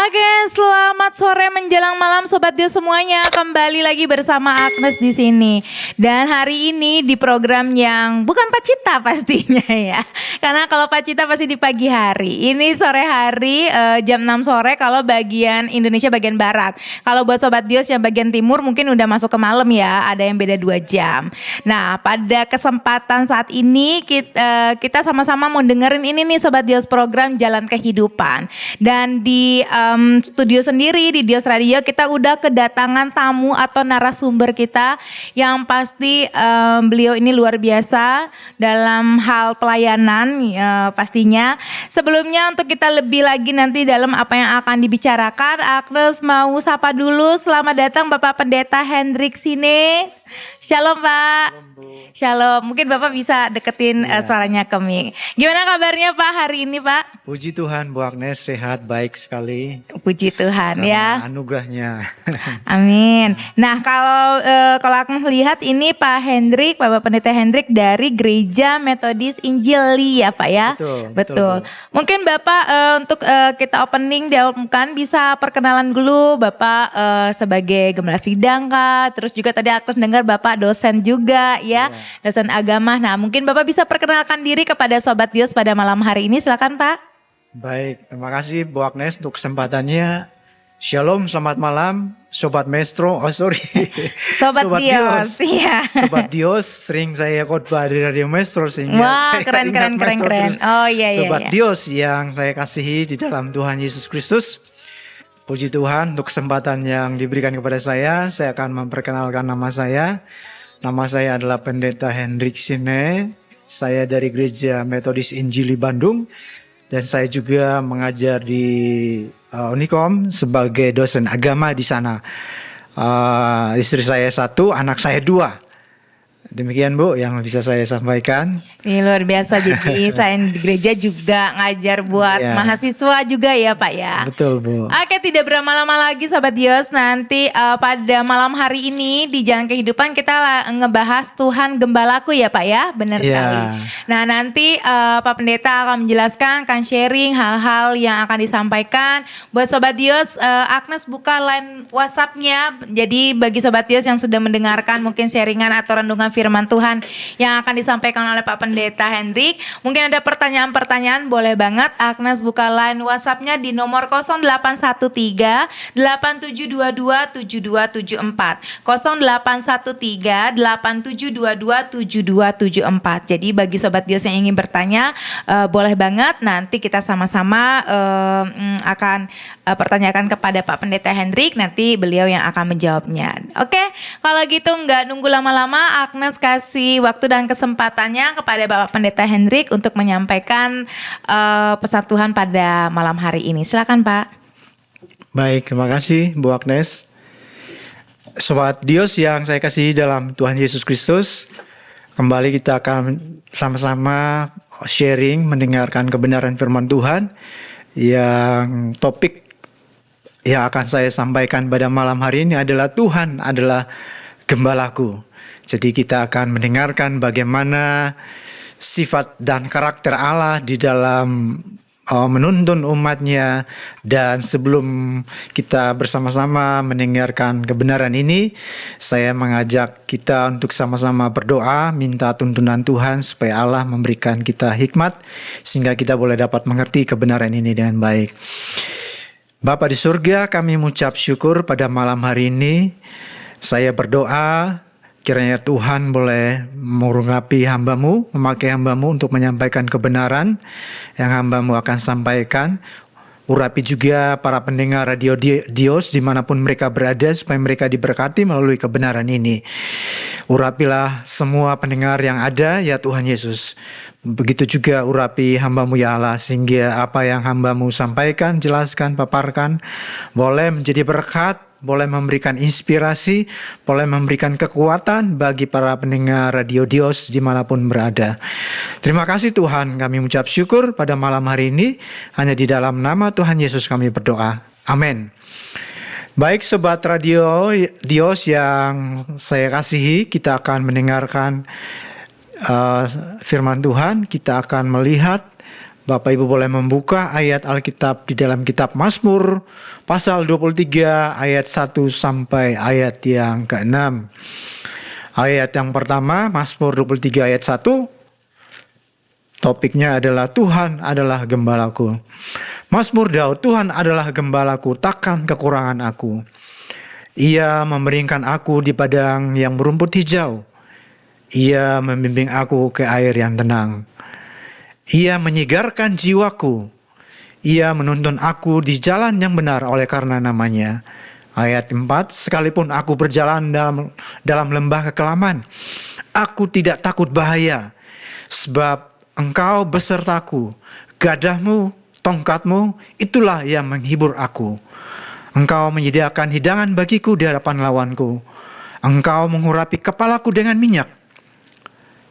Oke, selamat sore menjelang malam Sobat Dio semuanya. Kembali lagi bersama Agnes di sini. Dan hari ini di program yang bukan Pacita pastinya ya. Karena kalau Pacita pasti di pagi hari. Ini sore hari jam 6 sore kalau bagian Indonesia bagian barat. Kalau buat Sobat Dios yang bagian timur mungkin udah masuk ke malam ya. Ada yang beda 2 jam. Nah, pada kesempatan saat ini kita sama-sama mau dengerin ini nih Sobat Dios, program Jalan Kehidupan. Dan di studio sendiri di Dios Radio kita udah kedatangan tamu atau narasumber kita yang pasti beliau ini luar biasa dalam hal pelayanan pastinya. Sebelumnya untuk kita lebih lagi nanti dalam apa yang akan dibicarakan, Agnes mau sapa dulu. Selamat datang Bapak Pendeta Hendrik Sines. Shalom Pak. Shalom. Mungkin Bapak bisa deketin suaranya ke mic. Gimana kabarnya Pak hari ini Pak? Puji Tuhan Bu Agnes, sehat, baik sekali. Puji Tuhan ya. Anugerahnya. Amin. Nah kalau aku melihat ini Pak Hendrik, Bapak Pendeta Hendrik dari Gereja Metodis Injili ya Pak ya. Betul. Mungkin Bapak untuk kita opening dialogkan bisa perkenalan dulu Bapak sebagai gembala sidang Kak. Terus juga tadi aku dengar Bapak dosen juga ya. Dosen agama. Nah mungkin Bapak bisa perkenalkan diri kepada Sobat Dios pada malam hari ini. Silakan Pak. Baik, terima kasih Bu Agnes untuk kesempatannya. Shalom, selamat malam Sobat Maestro. Sobat Dios. Iya. Sobat Dios, sering saya khotbah di Radio Maestro sehingga wah, saya keren. Oh iya. Sobat Dios yang saya kasihi di dalam Tuhan Yesus Kristus. Puji Tuhan untuk kesempatan yang diberikan kepada saya akan memperkenalkan nama saya. Nama saya adalah Pendeta Hendrik Sines. Saya dari Gereja Metodis Injili Bandung. Dan saya juga mengajar di Unikom sebagai dosen agama di sana. Istri saya 1, anak saya 2. Demikian Bu yang bisa saya sampaikan. Ini luar biasa, jadi selain di gereja juga ngajar buat mahasiswa juga ya Pak ya. Betul Bu. Oke, tidak berlama-lama lagi Sobat Dios. Nanti pada malam hari ini di Jalan Kehidupan kita ngebahas Tuhan Gembalaku ya Pak ya. Benar sekali. Nah nanti Pak Pendeta akan menjelaskan, akan sharing hal-hal yang akan disampaikan. Buat Sobat Dios, Agnes buka line WhatsApp-nya. Jadi bagi Sobat Dios yang sudah mendengarkan mungkin sharingan atau renungan firman Tuhan yang akan disampaikan oleh Pak Pendeta Hendrik. Mungkin ada pertanyaan-pertanyaan, boleh banget Agnes buka line WhatsApp-nya di nomor 0813 8722 7274. 0813 8722 7274. Jadi bagi Sobat Dios yang ingin bertanya, boleh banget nanti kita sama-sama akan pertanyakan kepada Pak Pendeta Hendrik, nanti beliau yang akan menjawabnya. Oke, kalau gitu nggak nunggu lama-lama, Agnes kasih waktu dan kesempatannya kepada Bapak Pendeta Hendrik untuk menyampaikan pesan Tuhan pada malam hari ini. Silakan Pak. Baik, terima kasih Bu Agnes. Sobat Dios yang saya kasih dalam Tuhan Yesus Kristus, kembali kita akan sama-sama sharing, mendengarkan kebenaran firman Tuhan. Yang topik yang akan saya sampaikan pada malam hari ini adalah Tuhan adalah Gembalaku. Jadi kita akan mendengarkan bagaimana sifat dan karakter Allah di dalam menuntun umatnya. Dan sebelum kita bersama-sama mendengarkan kebenaran ini, saya mengajak kita untuk sama-sama berdoa, minta tuntunan Tuhan supaya Allah memberikan kita hikmat sehingga kita boleh dapat mengerti kebenaran ini dengan baik. Bapa di surga, kami mengucap syukur pada malam hari ini. Saya berdoa kiranya Tuhan boleh mengurapi hamba-Mu, memakai hamba-Mu untuk menyampaikan kebenaran yang hamba-Mu akan sampaikan. Urapi juga para pendengar Radio Dios dimanapun mereka berada supaya mereka diberkati melalui kebenaran ini. Urapilah semua pendengar yang ada ya Tuhan Yesus. Begitu juga urapi hamba-Mu ya Allah, sehingga apa yang hamba-Mu sampaikan, jelaskan, paparkan boleh menjadi berkat, boleh memberikan inspirasi, boleh memberikan kekuatan bagi para pendengar Radio Dios dimanapun berada. Terima kasih Tuhan, kami mengucap syukur pada malam hari ini. Hanya di dalam nama Tuhan Yesus kami berdoa. Amin. Baik Sobat Radio Dios yang saya kasihi, kita akan mendengarkan firman Tuhan. Kita akan melihat Bapak Ibu boleh membuka ayat Alkitab di dalam kitab Mazmur pasal 23 ayat 1 sampai ayat yang ke-6. Ayat yang pertama, Mazmur 23 ayat 1. Topiknya adalah Tuhan adalah gembalaku. Mazmur Daud, Tuhan adalah gembalaku, takkan kekurangan aku. Ia memberingkan aku di padang yang berumput hijau. Ia membimbing aku ke air yang tenang. Ia menyegarkan jiwaku. Ia menuntun aku di jalan yang benar oleh karena namanya. Ayat 4, sekalipun aku berjalan dalam lembah kekelaman, aku tidak takut bahaya, sebab Engkau besertaku. Gadahmu, tongkatmu, itulah yang menghibur aku. Engkau menyediakan hidangan bagiku di hadapan lawanku. Engkau mengurapi kepalaku dengan minyak.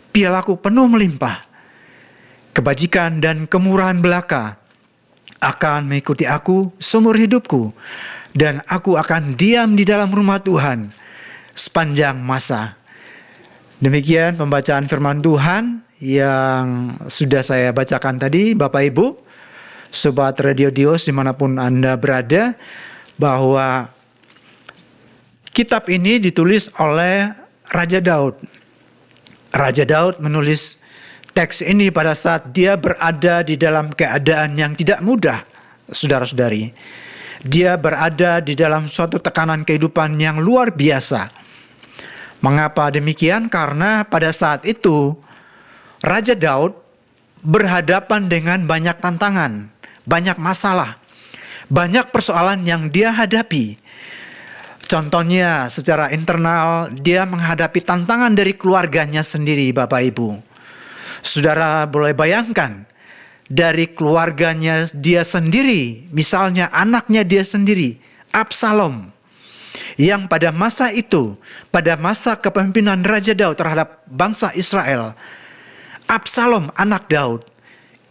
Pialaku penuh melimpah. Kebajikan dan kemurahan belaka akan mengikuti aku seumur hidupku, dan aku akan diam di dalam rumah Tuhan sepanjang masa. Demikian pembacaan firman Tuhan yang sudah saya bacakan tadi, Bapak Ibu, Sobat Radio Dios dimanapun Anda berada, bahwa kitab ini ditulis oleh Raja Daud. Raja Daud menulis teks ini pada saat dia berada di dalam keadaan yang tidak mudah, saudara-saudari. Dia berada di dalam suatu tekanan kehidupan yang luar biasa. Mengapa demikian? Karena pada saat itu Raja Daud berhadapan dengan banyak tantangan, banyak masalah, banyak persoalan yang dia hadapi. Contohnya secara internal, dia menghadapi tantangan dari keluarganya sendiri, Bapak Ibu. Saudara boleh bayangkan, dari keluarganya dia sendiri, misalnya anaknya dia sendiri, Absalom, yang pada masa itu, pada masa kepemimpinan Raja Daud terhadap bangsa Israel, Absalom anak Daud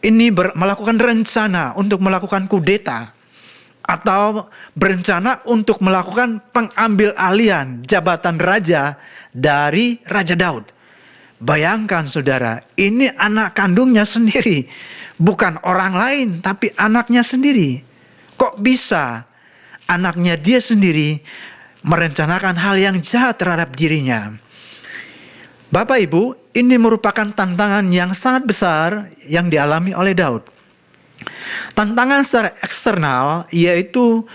ini melakukan rencana untuk melakukan kudeta, atau berencana untuk melakukan pengambil alihan jabatan raja dari Raja Daud. Bayangkan saudara, ini anak kandungnya sendiri, bukan orang lain, tapi anaknya sendiri. Kok bisa anaknya dia sendiri merencanakan hal yang jahat terhadap dirinya? Bapak Ibu, ini merupakan tantangan yang sangat besar yang dialami oleh Daud. Tantangan secara eksternal yaitu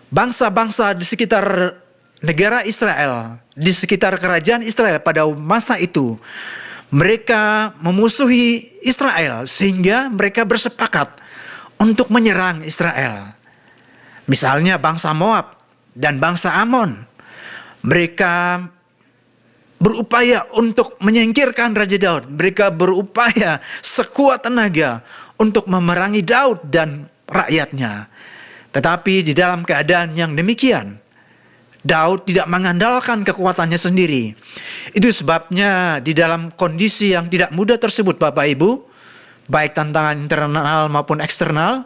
bangsa-bangsa di sekitar negara Israel, di sekitar kerajaan Israel pada masa itu, mereka memusuhi Israel sehingga mereka bersepakat untuk menyerang Israel. Misalnya bangsa Moab dan bangsa Amon, mereka berupaya untuk menyingkirkan Raja Daud. Mereka berupaya sekuat tenaga untuk memerangi Daud dan rakyatnya. Tetapi di dalam keadaan yang demikian, Daud tidak mengandalkan kekuatannya sendiri. Itu sebabnya di dalam kondisi yang tidak mudah tersebut, Bapak Ibu, baik tantangan internal maupun eksternal,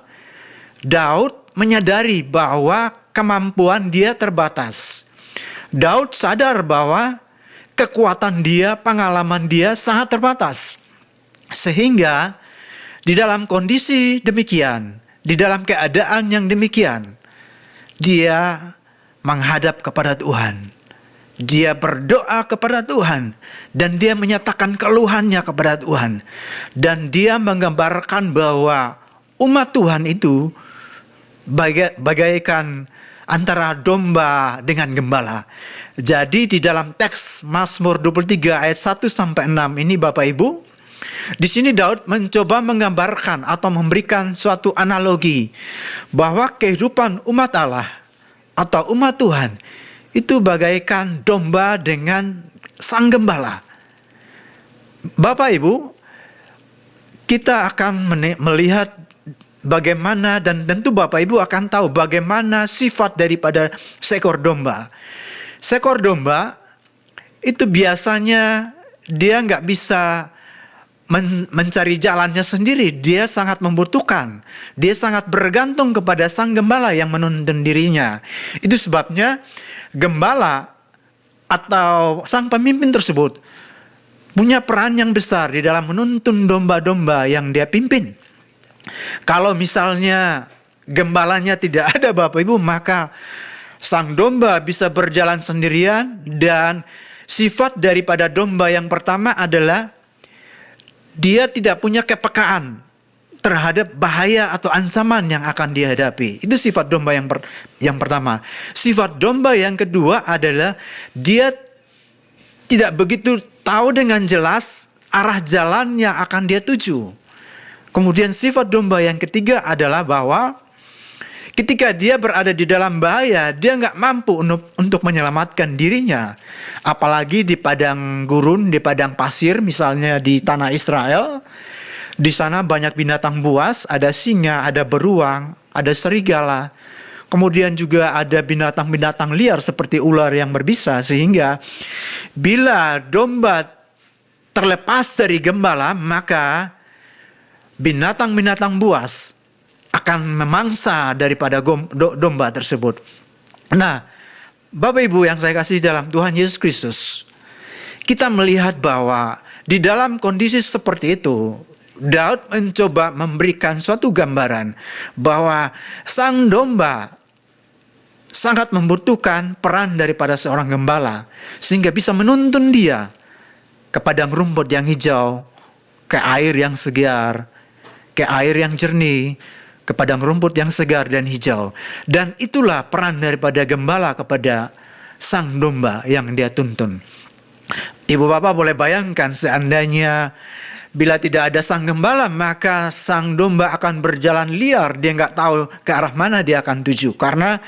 Daud menyadari bahwa kemampuan dia terbatas. Daud sadar bahwa kekuatan dia, pengalaman dia sangat terbatas. Sehingga di dalam kondisi demikian, di dalam keadaan yang demikian, dia menghadap kepada Tuhan. Dia berdoa kepada Tuhan dan dia menyatakan keluhannya kepada Tuhan. Dan dia menggambarkan bahwa umat Tuhan itu bagaikan antara domba dengan gembala. Jadi di dalam teks Mazmur 23 ayat 1 sampai 6 ini Bapak Ibu, di sini Daud mencoba menggambarkan atau memberikan suatu analogi bahwa kehidupan umat Allah atau umat Tuhan itu bagaikan domba dengan sang gembala. Bapak Ibu, kita akan melihat bagaimana, dan tentu Bapak Ibu akan tahu bagaimana sifat daripada seekor domba. Seekor domba itu biasanya dia nggak bisa mencari jalannya sendiri. Dia sangat membutuhkan, dia sangat bergantung kepada sang gembala yang menuntun dirinya. Itu sebabnya gembala atau sang pemimpin tersebut punya peran yang besar di dalam menuntun domba-domba yang dia pimpin. Kalau misalnya gembalanya tidak ada Bapak Ibu, maka sang domba bisa berjalan sendirian. Dan sifat daripada domba yang pertama adalah dia tidak punya kepekaan terhadap bahaya atau ancaman yang akan dihadapi. Itu sifat domba yang pertama. Sifat domba yang kedua adalah dia tidak begitu tahu dengan jelas arah jalan yang akan dia tuju. Kemudian sifat domba yang ketiga adalah bahwa ketika dia berada di dalam bahaya, dia nggak mampu untuk menyelamatkan dirinya. Apalagi di padang gurun, di padang pasir, misalnya di tanah Israel. Di sana banyak binatang buas, ada singa, ada beruang, ada serigala. Kemudian juga ada binatang-binatang liar seperti ular yang berbisa. Sehingga bila domba terlepas dari gembala, maka binatang-binatang buas akan memangsa daripada domba tersebut. Nah, Bapak Ibu yang saya kasih dalam Tuhan Yesus Kristus, kita melihat bahwa di dalam kondisi seperti itu, Daud mencoba memberikan suatu gambaran bahwa sang domba sangat membutuhkan peran daripada seorang gembala, sehingga bisa menuntun dia ke padang rumput yang hijau, ke air yang segar, ke air yang jernih, ke padang rumput yang segar dan hijau. Dan itulah peran daripada gembala kepada sang domba yang dia tuntun. Ibu bapak boleh bayangkan seandainya bila tidak ada sang gembala, maka sang domba akan berjalan liar. Dia nggak tahu ke arah mana dia akan tuju. Karena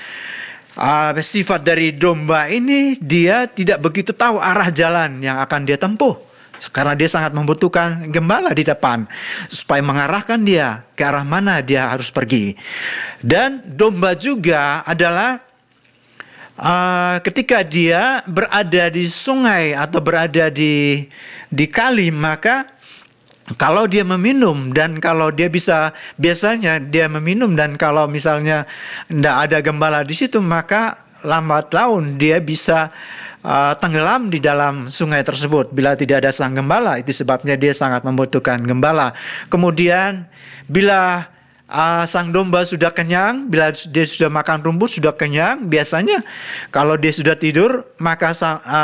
sifat dari domba ini, dia tidak begitu tahu arah jalan yang akan dia tempuh. Karena dia sangat membutuhkan gembala di depan supaya mengarahkan dia ke arah mana dia harus pergi. Dan domba juga adalah ketika dia berada di sungai atau berada di kali, maka kalau dia meminum dan kalau dia biasanya dia meminum, dan kalau misalnya tidak ada gembala di situ, maka lambat laun dia bisa tenggelam di dalam sungai tersebut bila tidak ada sang gembala. Itu sebabnya dia sangat membutuhkan gembala. Kemudian bila sang domba sudah kenyang, bila dia sudah makan rumput, sudah kenyang, biasanya kalau dia sudah tidur, maka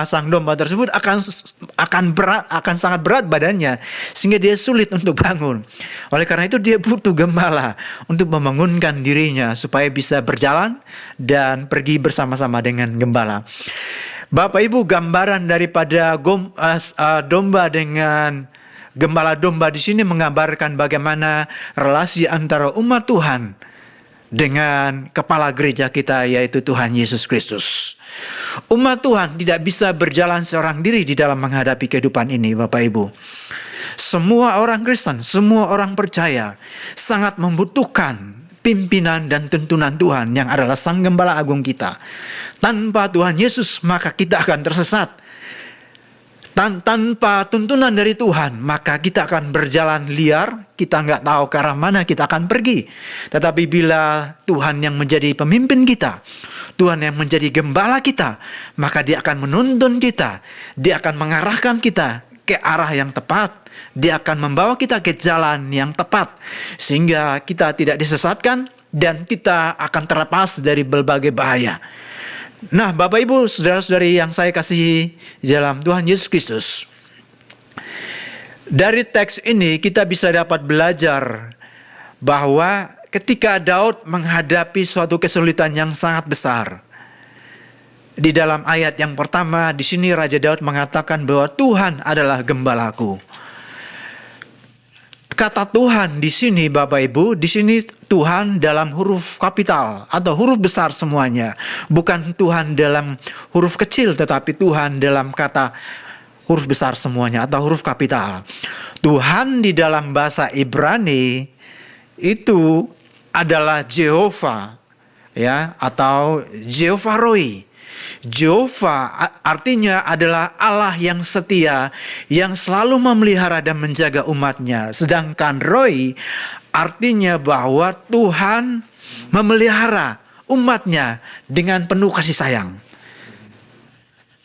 sang domba tersebut akan sangat berat badannya, sehingga dia sulit untuk bangun. Oleh karena itu dia butuh gembala untuk membangunkan dirinya supaya bisa berjalan dan pergi bersama-sama dengan gembala. Bapak Ibu, gambaran daripada domba dengan gembala domba di sini menggambarkan bagaimana relasi antara umat Tuhan dengan kepala gereja kita, yaitu Tuhan Yesus Kristus. Umat Tuhan tidak bisa berjalan seorang diri di dalam menghadapi kehidupan ini, Bapak Ibu. Semua orang Kristen, semua orang percaya sangat membutuhkan pimpinan dan tuntunan Tuhan yang adalah Sang Gembala Agung kita. Tanpa Tuhan Yesus, maka kita akan tersesat. Tanpa tuntunan dari Tuhan, maka kita akan berjalan liar, kita nggak tahu ke arah mana kita akan pergi. Tetapi bila Tuhan yang menjadi pemimpin kita, Tuhan yang menjadi gembala kita, maka Dia akan menuntun kita, Dia akan mengarahkan kita ke arah yang tepat, Dia akan membawa kita ke jalan yang tepat, sehingga kita tidak disesatkan dan kita akan terlepas dari berbagai bahaya. Nah, Bapak Ibu, saudara-saudari yang saya kasihi dalam Tuhan Yesus Kristus, dari teks ini kita bisa dapat belajar bahwa ketika Daud menghadapi suatu kesulitan yang sangat besar, di dalam ayat yang pertama di sini Raja Daud mengatakan bahwa Tuhan adalah gembalaku. Kata Tuhan di sini, Bapak Ibu, di sini Tuhan dalam huruf kapital atau huruf besar semuanya. Bukan Tuhan dalam huruf kecil, tetapi Tuhan dalam kata huruf besar semuanya atau huruf kapital. Tuhan di dalam bahasa Ibrani itu adalah Jehovah, ya, atau Jehovah Roi. Jehovah artinya adalah Allah yang setia, yang selalu memelihara dan menjaga umatnya. Sedangkan Roi artinya bahwa Tuhan memelihara umatnya dengan penuh kasih sayang.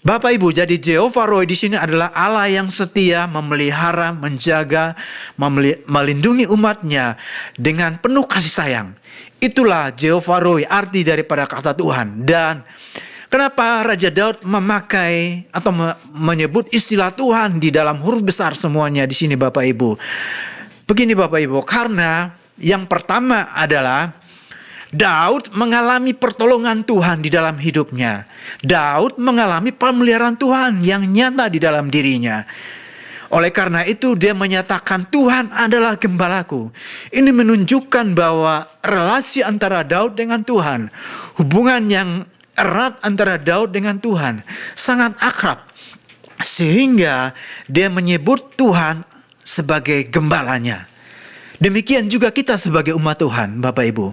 Bapak Ibu, jadi Jehovah Rohi di sini adalah Allah yang setia, memelihara, menjaga, melindungi umatnya dengan penuh kasih sayang. Itulah Jehovah Rohi, arti daripada kata Tuhan. Dan kenapa Raja Daud memakai atau menyebut istilah Tuhan di dalam huruf besar semuanya di sini Bapak Ibu? Begini Bapak Ibu, karena yang pertama adalah Daud mengalami pertolongan Tuhan di dalam hidupnya. Daud mengalami pemeliharaan Tuhan yang nyata di dalam dirinya. Oleh karena itu dia menyatakan Tuhan adalah gembalaku. Ini menunjukkan bahwa relasi antara Daud dengan Tuhan, hubungan yang erat antara Daud dengan Tuhan sangat akrab. Sehingga dia menyebut Tuhan sebagai gembalanya. Demikian juga kita sebagai umat Tuhan, Bapak Ibu.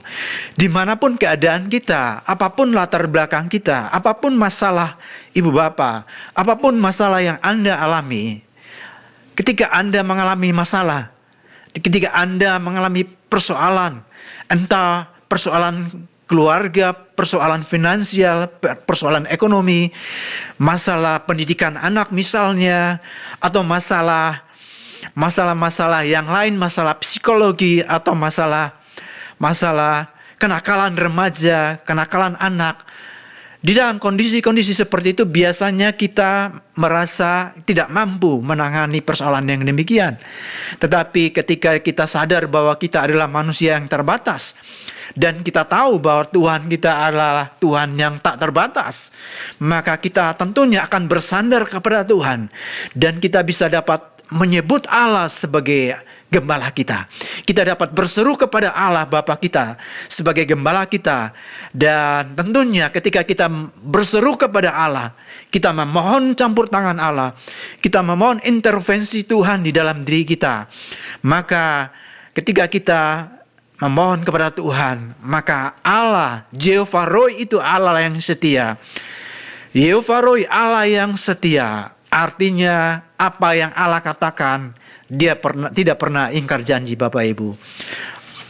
Dimanapun keadaan kita, apapun latar belakang kita, apapun masalah Ibu Bapak, apapun masalah yang Anda alami, ketika Anda mengalami masalah, ketika Anda mengalami persoalan, entah persoalan keluarga, persoalan finansial, persoalan ekonomi, masalah pendidikan anak misalnya, atau masalah-masalah yang lain, masalah psikologi atau masalah kenakalan remaja, kenakalan anak. Di dalam kondisi-kondisi seperti itu biasanya kita merasa tidak mampu menangani persoalan yang demikian. Tetapi ketika kita sadar bahwa kita adalah manusia yang terbatas dan kita tahu bahwa Tuhan kita adalah Tuhan yang tak terbatas, maka kita tentunya akan bersandar kepada Tuhan dan kita bisa dapat menyebut Allah sebagai gembala kita. Kita dapat berseru kepada Allah Bapa kita sebagai gembala kita. Dan tentunya ketika kita berseru kepada Allah, kita memohon campur tangan Allah, kita memohon intervensi Tuhan di dalam diri kita. Maka ketika kita memohon kepada Tuhan, maka Allah, Jehovah Rohi itu Allah yang setia. Jehovah Rohi Allah yang setia. Artinya apa yang Allah katakan, dia tidak pernah ingkar janji Bapak Ibu.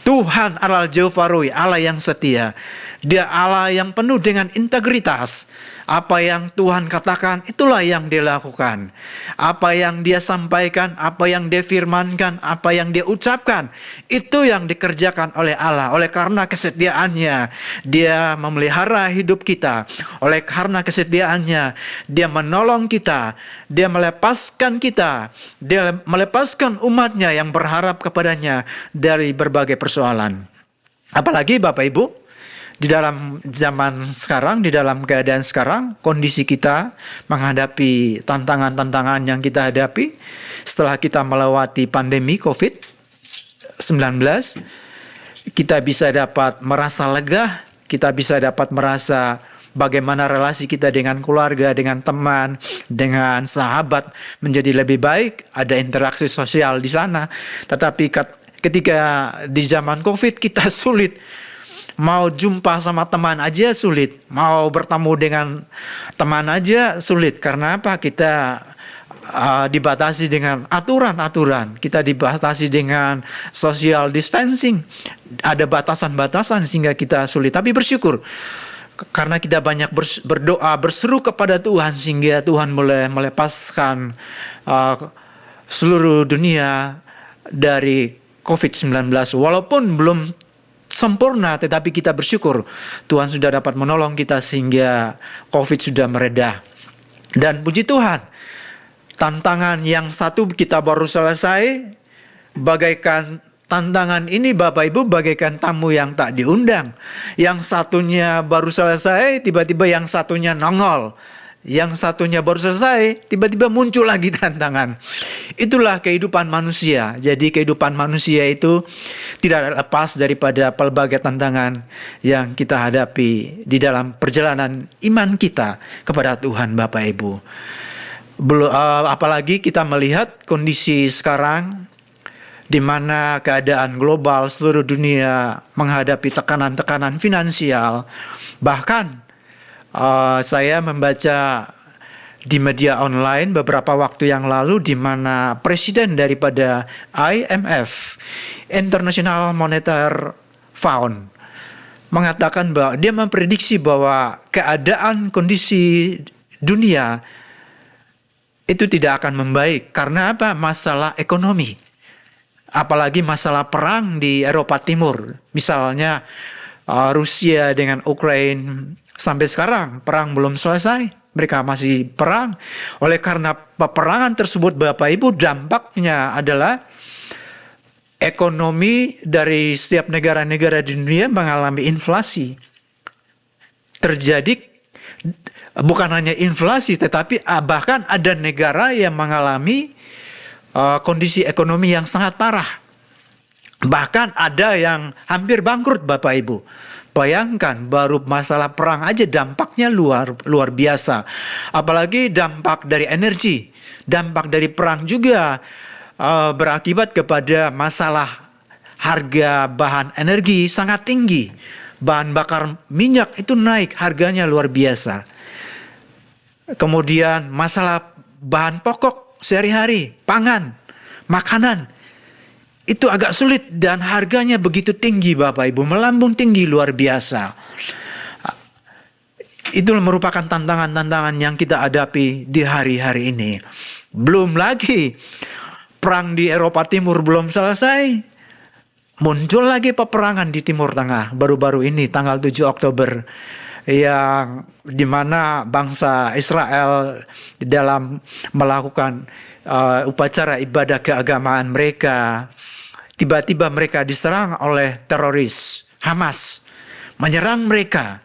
Tuhan adalah Jehovah Rohi, Allah yang setia. Dia Allah yang penuh dengan integritas. Apa yang Tuhan katakan, itulah yang dia lakukan. Apa yang dia sampaikan, apa yang dia firmankan, apa yang dia ucapkan, itu yang dikerjakan oleh Allah. Oleh karena kesetiaannya, dia memelihara hidup kita. Oleh karena kesetiaannya, dia menolong kita. Dia melepaskan kita. Dia melepaskan umatnya yang berharap kepadanya dari berbagai persoalan. Apalagi Bapak Ibu, di dalam zaman sekarang, di dalam keadaan sekarang, kondisi kita menghadapi tantangan-tantangan yang kita hadapi setelah kita melewati pandemi COVID-19, kita bisa dapat merasa lega, kita bisa dapat merasa bagaimana relasi kita dengan keluarga, dengan teman, dengan sahabat menjadi lebih baik, ada interaksi sosial di sana. Tetapi ketika di zaman COVID kita sulit. Mau jumpa sama teman aja sulit. Mau bertemu dengan teman aja sulit. Karena apa? Kita dibatasi dengan aturan-aturan. Kita dibatasi dengan social distancing. Ada batasan-batasan sehingga kita sulit. Tapi bersyukur. Karena kita banyak berdoa, berseru kepada Tuhan. Sehingga Tuhan boleh melepaskan seluruh dunia dari COVID-19. Walaupun belum sempurna, tetapi kita bersyukur Tuhan sudah dapat menolong kita sehingga COVID sudah meredah. Dan puji Tuhan, tantangan yang satu kita baru selesai, bagaikan tantangan ini Bapak Ibu bagaikan tamu yang tak diundang. Yang satunya baru selesai, tiba-tiba yang satunya nongol. Yang satunya baru selesai, tiba-tiba muncul lagi tantangan. Itulah kehidupan manusia. Jadi kehidupan manusia itu tidak lepas daripada pelbagai tantangan yang kita hadapi di dalam perjalanan iman kita kepada Tuhan Bapak Ibu. Apalagi kita melihat kondisi sekarang di mana keadaan global seluruh dunia menghadapi tekanan-tekanan finansial. Bahkan saya membaca di media online beberapa waktu yang lalu di mana presiden daripada IMF, International Monetary Fund, mengatakan bahwa dia memprediksi bahwa keadaan kondisi dunia itu tidak akan membaik. Karena apa? Masalah ekonomi. Apalagi masalah perang di Eropa Timur. Misalnya Rusia dengan Ukraina, sampai sekarang perang belum selesai. Mereka masih perang. Oleh karena peperangan tersebut, Bapak Ibu, dampaknya adalah ekonomi dari setiap negara-negara di dunia mengalami inflasi. Terjadi bukan hanya inflasi, tetapi bahkan ada negara yang mengalami kondisi ekonomi yang sangat parah. Bahkan ada yang hampir bangkrut, Bapak Ibu. Bayangkan, baru masalah perang aja dampaknya luar biasa. Apalagi dampak dari energi, dampak dari perang juga berakibat kepada masalah harga bahan energi sangat tinggi. Bahan bakar minyak itu naik, harganya luar biasa. Kemudian masalah bahan pokok sehari-hari, pangan, makanan, itu agak sulit dan harganya begitu tinggi, Bapak Ibu, melambung tinggi luar biasa. Itu merupakan tantangan-tantangan yang kita hadapi di hari-hari ini. Belum lagi perang di Eropa Timur belum selesai, muncul lagi peperangan di Timur Tengah baru-baru ini tanggal 7 Oktober, yang dimana bangsa Israel dalam melakukan upacara ibadah keagamaan mereka, tiba-tiba mereka diserang oleh teroris Hamas, menyerang mereka.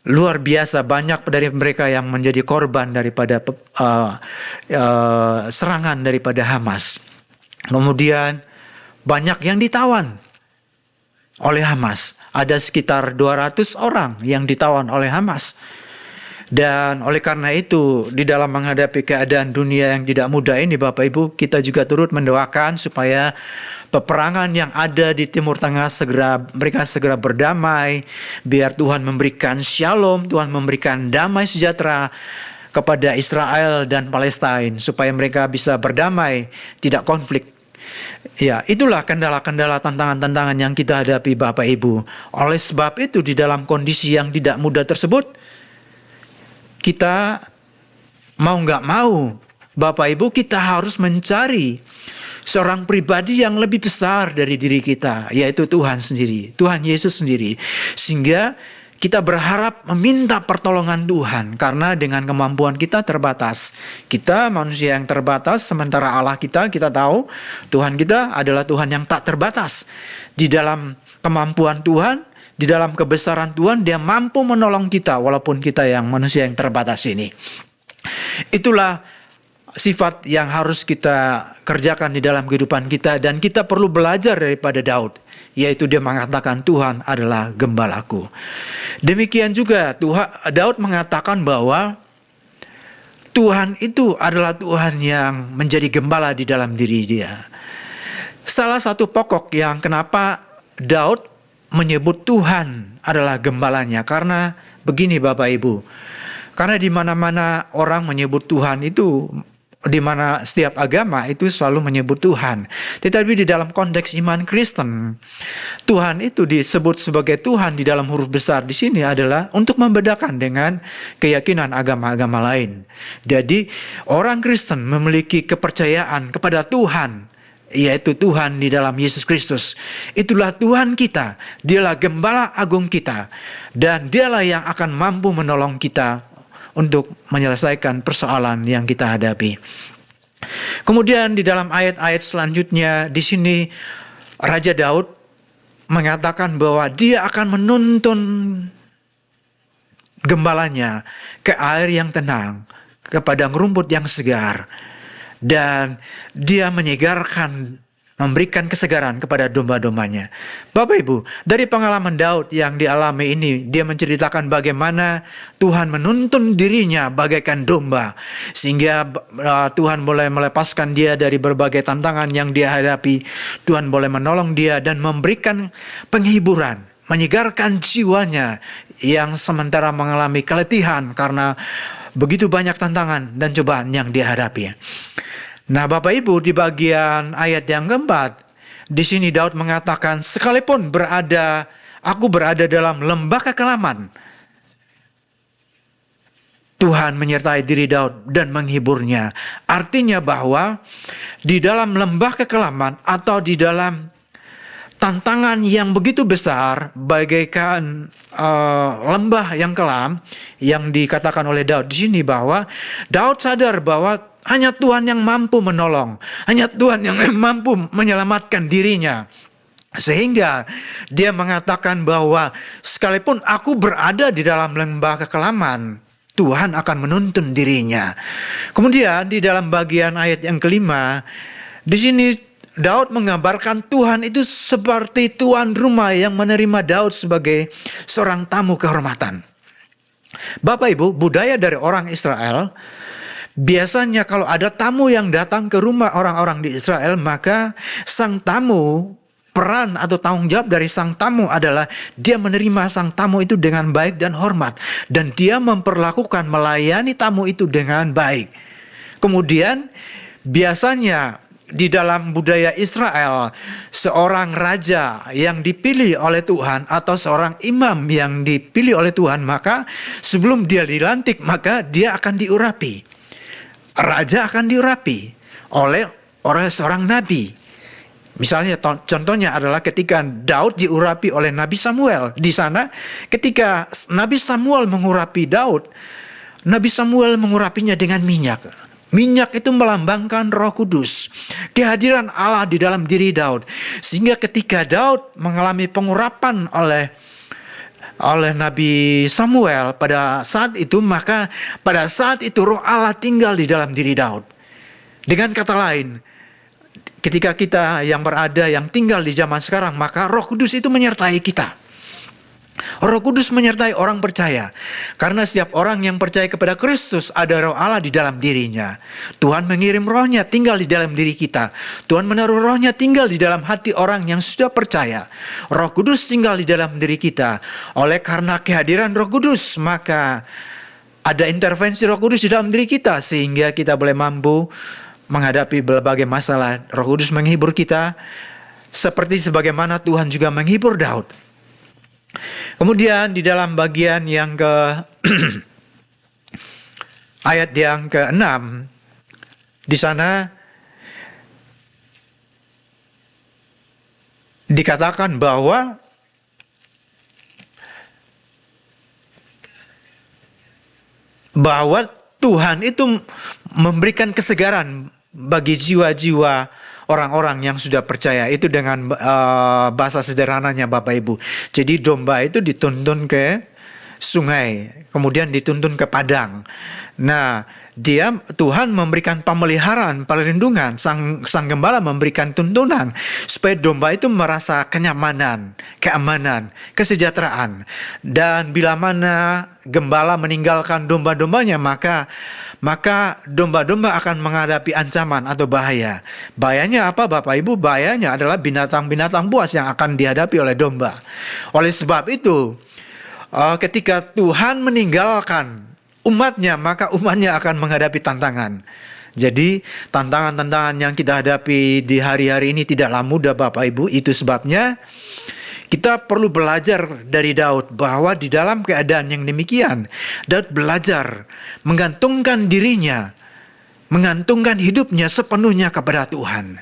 Luar biasa, banyak dari mereka yang menjadi korban daripada serangan daripada Hamas. Kemudian banyak yang ditawan oleh Hamas. Ada sekitar 200 orang yang ditawan oleh Hamas. Dan oleh karena itu, di dalam menghadapi keadaan dunia yang tidak mudah ini, Bapak Ibu, kita juga turut mendoakan supaya peperangan yang ada di Timur Tengah mereka segera berdamai. Biar Tuhan memberikan shalom, Tuhan memberikan damai sejahtera kepada Israel dan Palestina, supaya mereka bisa berdamai, tidak konflik. Ya, itulah kendala-kendala, tantangan-tantangan yang kita hadapi, Bapak Ibu. Oleh sebab itu, di dalam kondisi yang tidak mudah tersebut, kita mau nggak mau, Bapak Ibu, kita harus mencari seorang pribadi yang lebih besar dari diri kita, yaitu Tuhan sendiri, Tuhan Yesus sendiri. Sehingga kita berharap meminta pertolongan Tuhan, karena dengan kemampuan kita terbatas. Kita manusia yang terbatas, sementara Allah kita tahu Tuhan kita adalah Tuhan yang tak terbatas. Di dalam kemampuan Tuhan, di dalam kebesaran Tuhan, Dia mampu menolong kita walaupun kita yang manusia yang terbatas ini. Itulah sifat yang harus kita kerjakan di dalam kehidupan kita, dan kita perlu belajar daripada Daud, yaitu dia mengatakan Tuhan adalah gembalaku. Demikian juga Daud mengatakan bahwa Tuhan itu adalah Tuhan yang menjadi gembala di dalam diri dia. Salah satu pokok yang kenapa Daud menyebut Tuhan adalah gembalanya, karena begini, Bapak Ibu, karena di mana-mana orang menyebut Tuhan itu, di mana setiap agama itu selalu menyebut Tuhan. Tetapi di dalam konteks iman Kristen, Tuhan itu disebut sebagai Tuhan di dalam huruf besar di sini adalah untuk membedakan dengan keyakinan agama-agama lain. Jadi orang Kristen memiliki kepercayaan kepada Tuhan, yaitu Tuhan di dalam Yesus Kristus. Itulah Tuhan kita, Dialah gembala agung kita, dan Dialah yang akan mampu menolong kita untuk menyelesaikan persoalan yang kita hadapi. Kemudian di dalam ayat-ayat selanjutnya di sini Raja Daud mengatakan bahwa dia akan menuntun gembalanya ke air yang tenang, ke padang rumput yang segar, dan dia menyegarkan, memberikan kesegaran kepada domba-dombanya. Bapak Ibu, dari pengalaman Daud yang dialami ini, dia menceritakan bagaimana Tuhan menuntun dirinya bagaikan domba, sehingga Tuhan boleh melepaskan dia dari berbagai tantangan yang dia hadapi. Tuhan boleh menolong dia dan memberikan penghiburan, menyegarkan jiwanya yang sementara mengalami keletihan karena begitu banyak tantangan dan cobaan yang dia hadapi. Nah, Bapak Ibu, di bagian ayat yang keempat, di sini Daud mengatakan, sekalipun aku berada dalam lembah kekelaman, Tuhan menyertai diri Daud dan menghiburnya. Artinya bahwa di dalam lembah kekelaman atau di dalam tantangan yang begitu besar bagaikan lembah yang kelam yang dikatakan oleh Daud di sini, bahwa Daud sadar bahwa hanya Tuhan yang mampu menolong, hanya Tuhan yang mampu menyelamatkan dirinya. Sehingga dia mengatakan bahwa sekalipun aku berada di dalam lembah kekelaman, Tuhan akan menuntun dirinya. Kemudian di dalam bagian ayat yang kelima, di sini Daud menggambarkan Tuhan itu seperti tuan rumah yang menerima Daud sebagai seorang tamu kehormatan. Bapak Ibu, budaya dari orang Israel, biasanya kalau ada tamu yang datang ke rumah orang-orang di Israel, maka sang tamu, peran atau tanggung jawab dari sang tamu adalah dia menerima sang tamu itu dengan baik dan hormat, dan dia memperlakukan, melayani tamu itu dengan baik. Kemudian biasanya di dalam budaya Israel, seorang raja yang dipilih oleh Tuhan atau seorang imam yang dipilih oleh Tuhan, maka sebelum dia dilantik maka dia akan diurapi. Raja akan diurapi oleh seorang nabi. Misalnya contohnya adalah ketika Daud diurapi oleh Nabi Samuel. Di sana ketika Nabi Samuel mengurapi Daud, Nabi Samuel mengurapinya dengan minyak. Minyak itu melambangkan Roh Kudus, kehadiran Allah di dalam diri Daud. Sehingga ketika Daud mengalami pengurapan oleh Nabi Samuel pada saat itu, maka pada saat itu Roh Allah tinggal di dalam diri Daud. Dengan kata lain, ketika kita yang tinggal di zaman sekarang, maka Roh Kudus itu menyertai kita. Roh Kudus menyertai orang percaya. Karena setiap orang yang percaya kepada Kristus ada Roh Allah di dalam dirinya. Tuhan mengirim Rohnya tinggal di dalam diri kita. Tuhan menaruh Rohnya tinggal di dalam hati orang yang sudah percaya. Roh Kudus tinggal di dalam diri kita. Oleh karena kehadiran Roh Kudus, maka ada intervensi Roh Kudus di dalam diri kita, sehingga kita boleh mampu menghadapi berbagai masalah. Roh Kudus menghibur kita seperti sebagaimana Tuhan juga menghibur Daud. Kemudian di dalam bagian yang ayat yang ke-6, di sana dikatakan bahwa Tuhan itu memberikan kesegaran bagi jiwa-jiwa orang-orang yang sudah percaya. Itu dengan bahasa sederhananya Bapak Ibu. Jadi domba itu dituntun ke sungai, kemudian dituntun ke padang. Nah, Tuhan memberikan pemeliharaan, perlindungan, sang gembala memberikan tuntunan supaya domba itu merasa kenyamanan, keamanan, kesejahteraan. Dan bila mana gembala meninggalkan domba-dombanya, maka domba-domba akan menghadapi ancaman atau bahaya. Bahayanya apa Bapak Ibu? Bahayanya adalah binatang-binatang buas yang akan dihadapi oleh domba. Oleh sebab itu, ketika Tuhan meninggalkan umatnya, maka umatnya akan menghadapi tantangan. Jadi tantangan-tantangan yang kita hadapi di hari-hari ini tidaklah mudah Bapak Ibu. Itu sebabnya kita perlu belajar dari Daud bahwa di dalam keadaan yang demikian, Daud belajar menggantungkan dirinya, menggantungkan hidupnya sepenuhnya kepada Tuhan.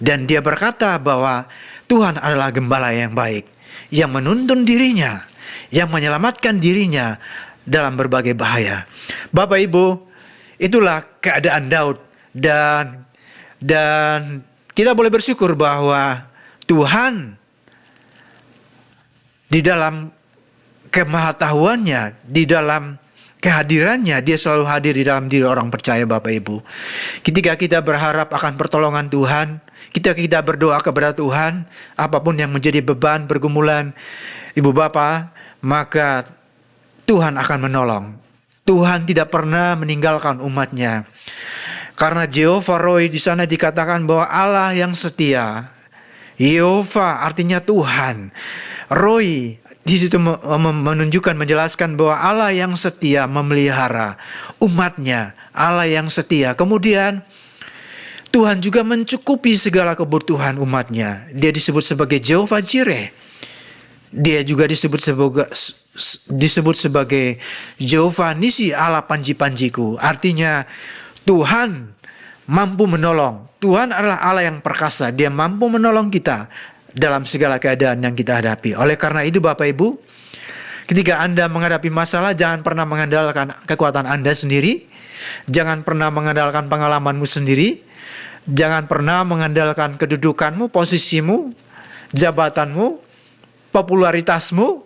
Dan dia berkata bahwa Tuhan adalah gembala yang baik, yang menuntun dirinya, yang menyelamatkan dirinya dalam berbagai bahaya. Bapak Ibu, itulah keadaan Daud. Dan kita boleh bersyukur bahwa Tuhan di dalam kemahatauannya, di dalam kehadirannya, dia selalu hadir di dalam diri orang percaya Bapak Ibu. Ketika kita berharap akan pertolongan Tuhan, kita berdoa kepada Tuhan, apapun yang menjadi beban, pergumulan Ibu Bapak, maka Tuhan akan menolong. Tuhan tidak pernah meninggalkan umatnya. Karena Jehovah Rohi di sana dikatakan bahwa Allah yang setia. Yehova artinya Tuhan. Rohi di situ menunjukkan, menjelaskan bahwa Allah yang setia memelihara umatnya. Allah yang setia. Kemudian Tuhan juga mencukupi segala kebutuhan umatnya. Dia disebut sebagai Jehovah Jireh. Dia juga disebut sebagai Jehovah Nisi, Allah panji-panjiku. Artinya Tuhan mampu menolong. Tuhan adalah Allah yang perkasa. Dia mampu menolong kita dalam segala keadaan yang kita hadapi. Oleh karena itu Bapak Ibu, ketika Anda menghadapi masalah, jangan pernah mengandalkan kekuatan Anda sendiri. Jangan pernah mengandalkan pengalamanmu sendiri. Jangan pernah mengandalkan kedudukanmu, posisimu, jabatanmu, popularitasmu,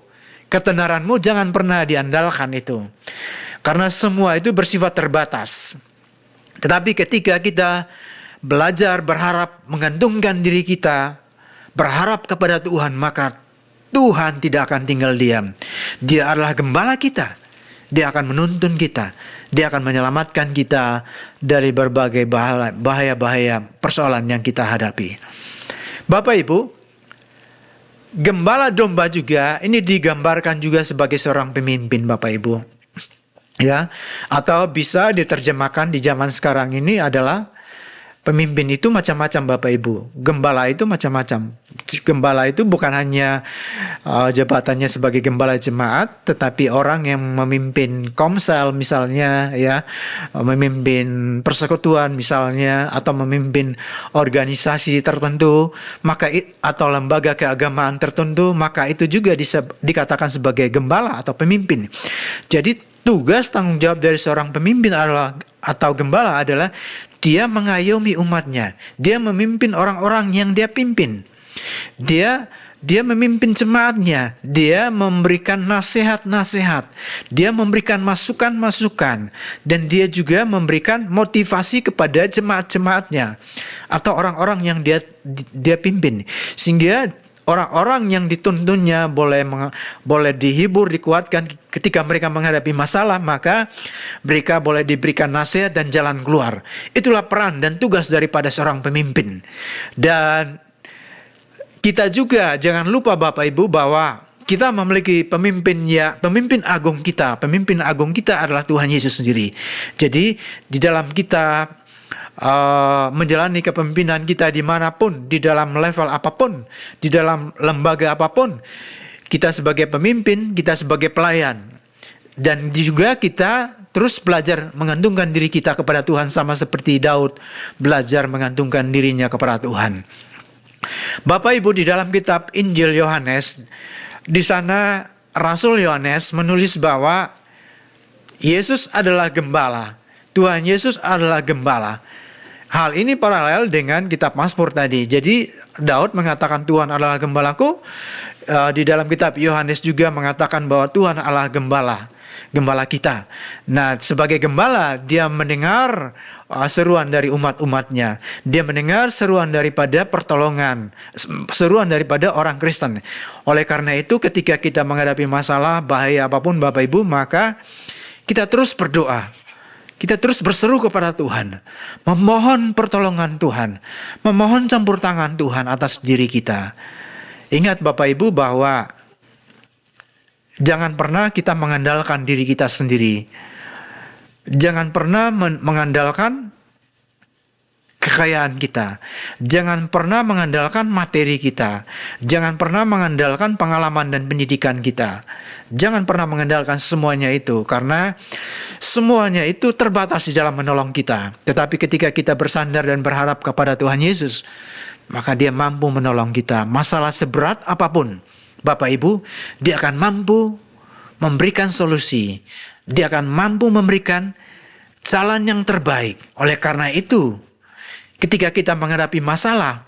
ketenaranmu. Jangan pernah diandalkan itu. Karena semua itu bersifat terbatas. Tetapi ketika kita belajar berharap, menggantungkan diri kita, berharap kepada Tuhan, maka Tuhan tidak akan tinggal diam. Dia adalah gembala kita. Dia akan menuntun kita. Dia akan menyelamatkan kita dari berbagai bahaya-bahaya persoalan yang kita hadapi. Bapak Ibu, gembala domba juga ini digambarkan juga sebagai seorang pemimpin Bapak Ibu. Ya, atau bisa diterjemahkan di zaman sekarang ini adalah pemimpin itu macam-macam Bapak Ibu. Gembala itu macam-macam. Gembala itu bukan hanya jabatannya sebagai gembala jemaat, tetapi orang yang memimpin komsel misalnya, ya, memimpin persekutuan misalnya, atau memimpin organisasi tertentu, maka atau lembaga keagamaan tertentu, maka itu juga dikatakan sebagai gembala atau pemimpin. Jadi tugas tanggung jawab dari seorang pemimpin atau gembala adalah dia mengayomi umatnya. Dia memimpin orang-orang yang dia pimpin. Dia memimpin jemaatnya. Dia memberikan nasihat-nasihat. Dia memberikan masukan-masukan. Dan dia juga memberikan motivasi kepada jemaat-jemaatnya atau orang-orang yang dia pimpin. Sehingga orang-orang yang dituntunnya boleh dihibur, dikuatkan ketika mereka menghadapi masalah, maka mereka boleh diberikan nasihat dan jalan keluar. Itulah peran dan tugas daripada seorang pemimpin. Dan kita juga jangan lupa Bapak Ibu bahwa kita memiliki pemimpin agung kita. Pemimpin agung kita adalah Tuhan Yesus sendiri. Jadi di dalam kita menjalani kepemimpinan kita dimanapun, di dalam level apapun, di dalam lembaga apapun, kita sebagai pemimpin, kita sebagai pelayan, dan juga kita terus belajar menggantungkan diri kita kepada Tuhan, sama seperti Daud belajar menggantungkan dirinya kepada Tuhan. Bapak Ibu, di dalam kitab Injil Yohanes, di sana Rasul Yohanes menulis bahwa Yesus adalah gembala. Tuhan Yesus adalah gembala. Hal ini paralel dengan kitab Mazmur tadi. Jadi Daud mengatakan Tuhan adalah gembalaku. Di dalam kitab Yohanes juga mengatakan bahwa Tuhan adalah gembala kita. Nah, sebagai gembala, dia mendengar seruan dari umat-umatnya. Dia mendengar seruan daripada pertolongan, seruan daripada orang Kristen. Oleh karena itu, ketika kita menghadapi masalah, bahaya apapun Bapak Ibu, maka kita terus berdoa. Kita terus berseru kepada Tuhan, memohon pertolongan Tuhan, memohon campur tangan Tuhan atas diri kita. Ingat Bapak Ibu bahwa jangan pernah kita mengandalkan diri kita sendiri. Jangan pernah mengandalkan kekayaan kita. Jangan pernah mengandalkan materi kita. Jangan pernah mengandalkan pengalaman dan pendidikan kita. Jangan pernah mengandalkan semuanya itu, karena semuanya itu terbatas di dalam menolong kita. Tetapi ketika kita bersandar dan berharap kepada Tuhan Yesus, maka Dia mampu menolong kita. Masalah seberat apapun, Bapak Ibu, Dia akan mampu memberikan solusi. Dia akan mampu memberikan jalan yang terbaik. Oleh karena itu, ketika kita menghadapi masalah,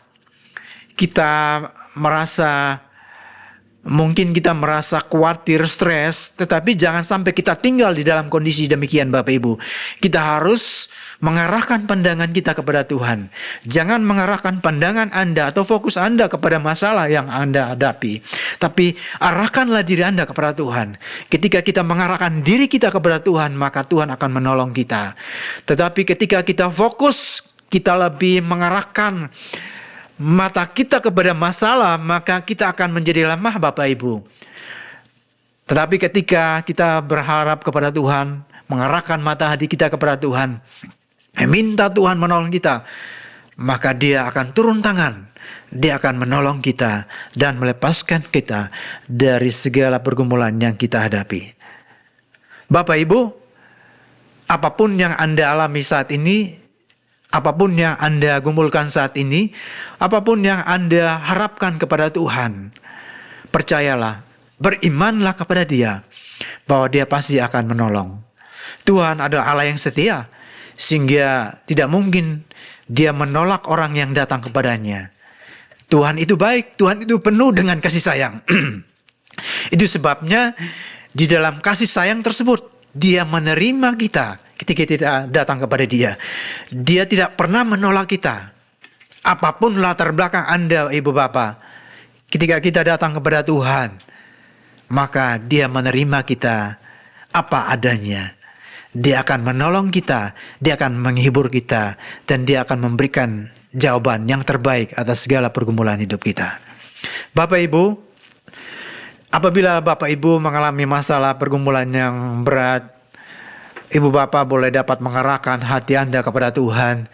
mungkin kita merasa khawatir, stres, tetapi jangan sampai kita tinggal di dalam kondisi demikian Bapak Ibu. Kita harus mengarahkan pandangan kita kepada Tuhan. Jangan mengarahkan pandangan Anda atau fokus Anda kepada masalah yang Anda hadapi, tapi arahkanlah diri Anda kepada Tuhan. Ketika kita mengarahkan diri kita kepada Tuhan, maka Tuhan akan menolong kita. Tetapi ketika kita fokus, kita lebih mengarahkan mata kita kepada masalah, maka kita akan menjadi lemah Bapak Ibu. Tetapi ketika kita berharap kepada Tuhan, mengarahkan mata hati kita kepada Tuhan, meminta Tuhan menolong kita, maka Dia akan turun tangan Dia akan menolong kita dan melepaskan kita dari segala pergumulan yang kita hadapi. Bapak Ibu, apapun yang Anda alami saat ini, apapun yang Anda gumulkan saat ini, apapun yang Anda harapkan kepada Tuhan, percayalah, berimanlah kepada Dia, bahwa Dia pasti akan menolong. Tuhan adalah Allah yang setia, sehingga tidak mungkin Dia menolak orang yang datang kepadanya. Tuhan itu baik, Tuhan itu penuh dengan kasih sayang. Itu sebabnya di dalam kasih sayang tersebut, Dia menerima kita ketika kita datang kepada Dia. Dia tidak pernah menolak kita. Apapun latar belakang Anda, Ibu Bapak, ketika kita datang kepada Tuhan, maka Dia menerima kita apa adanya. Dia akan menolong kita, Dia akan menghibur kita, dan Dia akan memberikan jawaban yang terbaik atas segala pergumulan hidup kita. Bapak Ibu, apabila Bapak Ibu mengalami masalah pergumulan yang berat, Ibu Bapak boleh dapat mengarahkan hati Anda kepada Tuhan.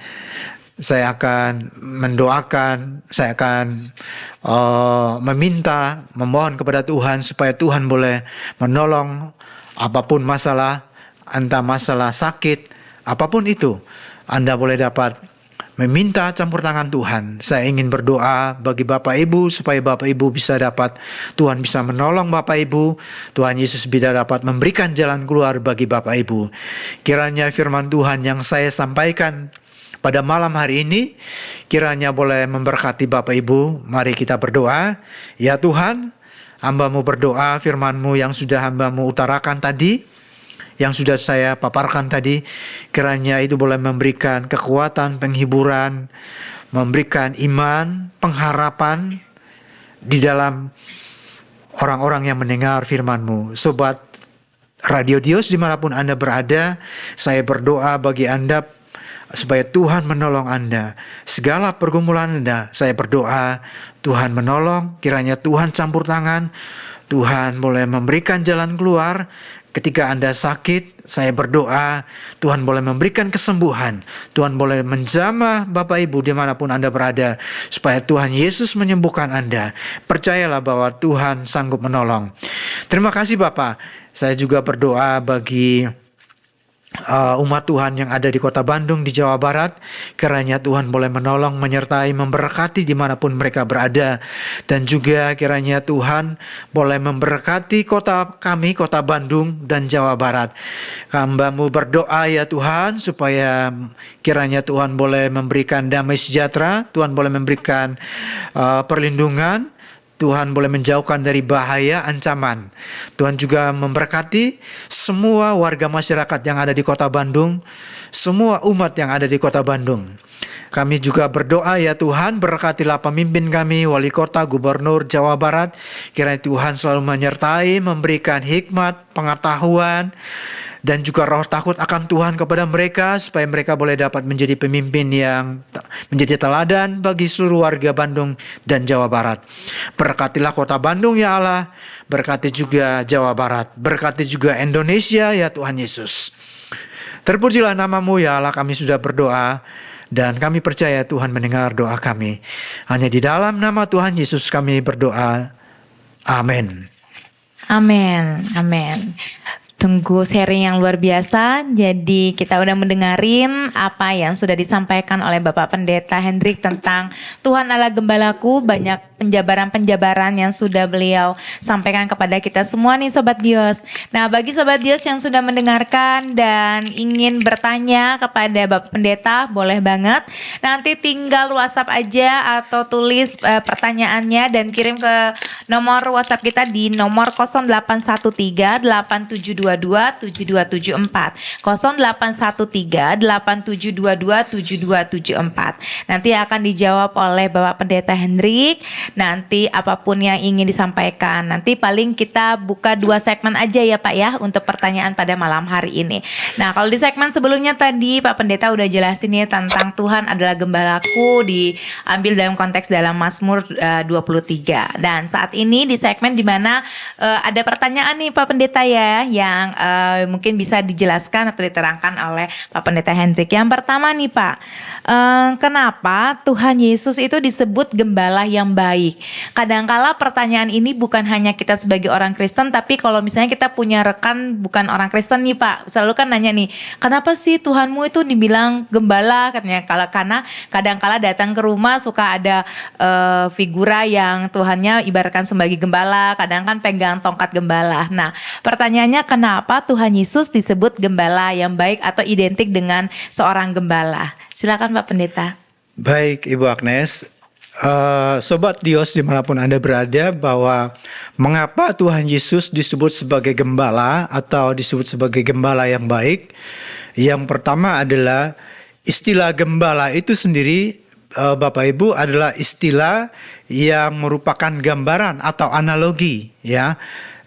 Saya akan mendoakan, saya akan meminta, memohon kepada Tuhan supaya Tuhan boleh menolong apapun masalah, entah masalah sakit, apapun itu, Anda boleh dapat meminta campur tangan Tuhan. Saya ingin berdoa bagi Bapak Ibu supaya Bapak Ibu bisa dapat, Tuhan bisa menolong Bapak Ibu. Tuhan Yesus bisa dapat memberikan jalan keluar bagi Bapak Ibu. Kiranya firman Tuhan yang saya sampaikan pada malam hari ini, kiranya boleh memberkati Bapak Ibu. Mari kita berdoa. Ya Tuhan, hamba-Mu berdoa firman-Mu yang sudah hamba-Mu utarakan tadi, yang sudah saya paparkan tadi, kiranya itu boleh memberikan kekuatan, penghiburan, memberikan iman, pengharapan di dalam orang-orang yang mendengar firman-Mu. Sobat Radio Dios dimanapun Anda berada, saya berdoa bagi Anda supaya Tuhan menolong Anda. Segala pergumulan Anda, saya berdoa Tuhan menolong, kiranya Tuhan campur tangan, Tuhan boleh memberikan jalan keluar. Ketika Anda sakit, saya berdoa Tuhan boleh memberikan kesembuhan. Tuhan boleh menjamah Bapak Ibu dimanapun Anda berada, supaya Tuhan Yesus menyembuhkan Anda. Percayalah bahwa Tuhan sanggup menolong. Terima kasih Bapak. Saya juga berdoa bagi umat Tuhan yang ada di kota Bandung, di Jawa Barat. Kiranya Tuhan boleh menolong, menyertai, memberkati dimanapun mereka berada. Dan juga kiranya Tuhan boleh memberkati kota kami, kota Bandung dan Jawa Barat. Hamba-Mu berdoa ya Tuhan, supaya kiranya Tuhan boleh memberikan damai sejahtera, Tuhan boleh memberikan perlindungan, Tuhan boleh menjauhkan dari bahaya, ancaman. Tuhan juga memberkati semua warga masyarakat yang ada di kota Bandung, semua umat yang ada di kota Bandung. Kami juga berdoa ya Tuhan, berkatilah pemimpin kami, wali kota, gubernur Jawa Barat. Kiranya Tuhan selalu menyertai, memberikan hikmat, pengetahuan, dan juga roh takut akan Tuhan kepada mereka, supaya mereka boleh dapat menjadi pemimpin yang menjadi teladan bagi seluruh warga Bandung dan Jawa Barat. Berkatilah kota Bandung ya Allah, berkati juga Jawa Barat, berkati juga Indonesia ya Tuhan Yesus. Terpujilah nama-Mu ya Allah, kami sudah berdoa dan kami percaya Tuhan mendengar doa kami. Hanya di dalam nama Tuhan Yesus kami berdoa. Amin. Amin. Amin. Tunggu sharing yang luar biasa. Jadi kita udah mendengarin apa yang sudah disampaikan oleh Bapak Pendeta Hendrik tentang Tuhan adalah Gembalaku. Banyak penjabaran-penjabaran yang sudah beliau sampaikan kepada kita semua nih Sobat Dios. Nah, bagi Sobat Dios yang sudah mendengarkan dan ingin bertanya kepada Bapak Pendeta, boleh banget. Nanti tinggal WhatsApp aja atau tulis pertanyaannya dan kirim ke nomor WhatsApp kita di nomor 0813 8722 7274 0813 8722 7274. Nanti akan dijawab oleh Bapak Pendeta Hendrik. Nanti apapun yang ingin disampaikan. Nanti paling kita buka 2 segmen aja ya Pak ya untuk pertanyaan pada malam hari ini. Nah, kalau di segmen sebelumnya tadi Pak Pendeta udah jelasin nih tentang Tuhan adalah Gembalaku, diambil dalam konteks dalam Mazmur 23. Dan saat saat ini di segmen dimana ada pertanyaan nih Pak Pendeta ya, yang mungkin bisa dijelaskan atau diterangkan oleh Pak Pendeta Hendrik. Yang pertama nih Pak, kenapa Tuhan Yesus itu disebut gembala yang baik? Kadangkala pertanyaan ini bukan hanya kita sebagai orang Kristen, tapi kalau misalnya kita punya rekan bukan orang Kristen nih Pak, selalu kan nanya nih, kenapa sih Tuhanmu itu dibilang gembala katanya? Karena kadangkala datang ke rumah suka ada figura yang Tuhannya ibaratkan sebagai gembala, kadang kan pegang tongkat gembala. Nah, pertanyaannya kenapa Tuhan Yesus disebut gembala yang baik atau identik dengan seorang gembala? Silakan Pak Pendeta. Baik Ibu Agnes, Sobat Dios dimanapun Anda berada, bahwa mengapa Tuhan Yesus disebut sebagai gembala atau disebut sebagai gembala yang baik. Yang pertama adalah istilah gembala itu sendiri, Bapak Ibu, adalah istilah yang merupakan gambaran atau analogi ya.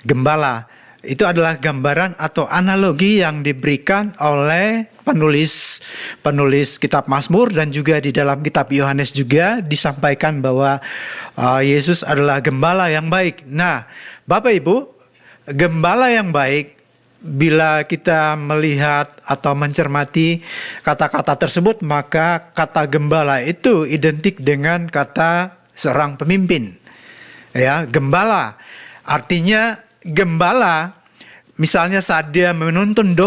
Gembala itu adalah gambaran atau analogi yang diberikan oleh penulis kitab Mazmur, dan juga di dalam kitab Yohanes juga disampaikan bahwa Yesus adalah gembala yang baik. Nah, Bapak Ibu, gembala yang baik, bila kita melihat atau mencermati kata-kata tersebut, maka kata gembala itu identik dengan kata seorang pemimpin. Ya, gembala. Artinya gembala, misalnya saat dia menuntun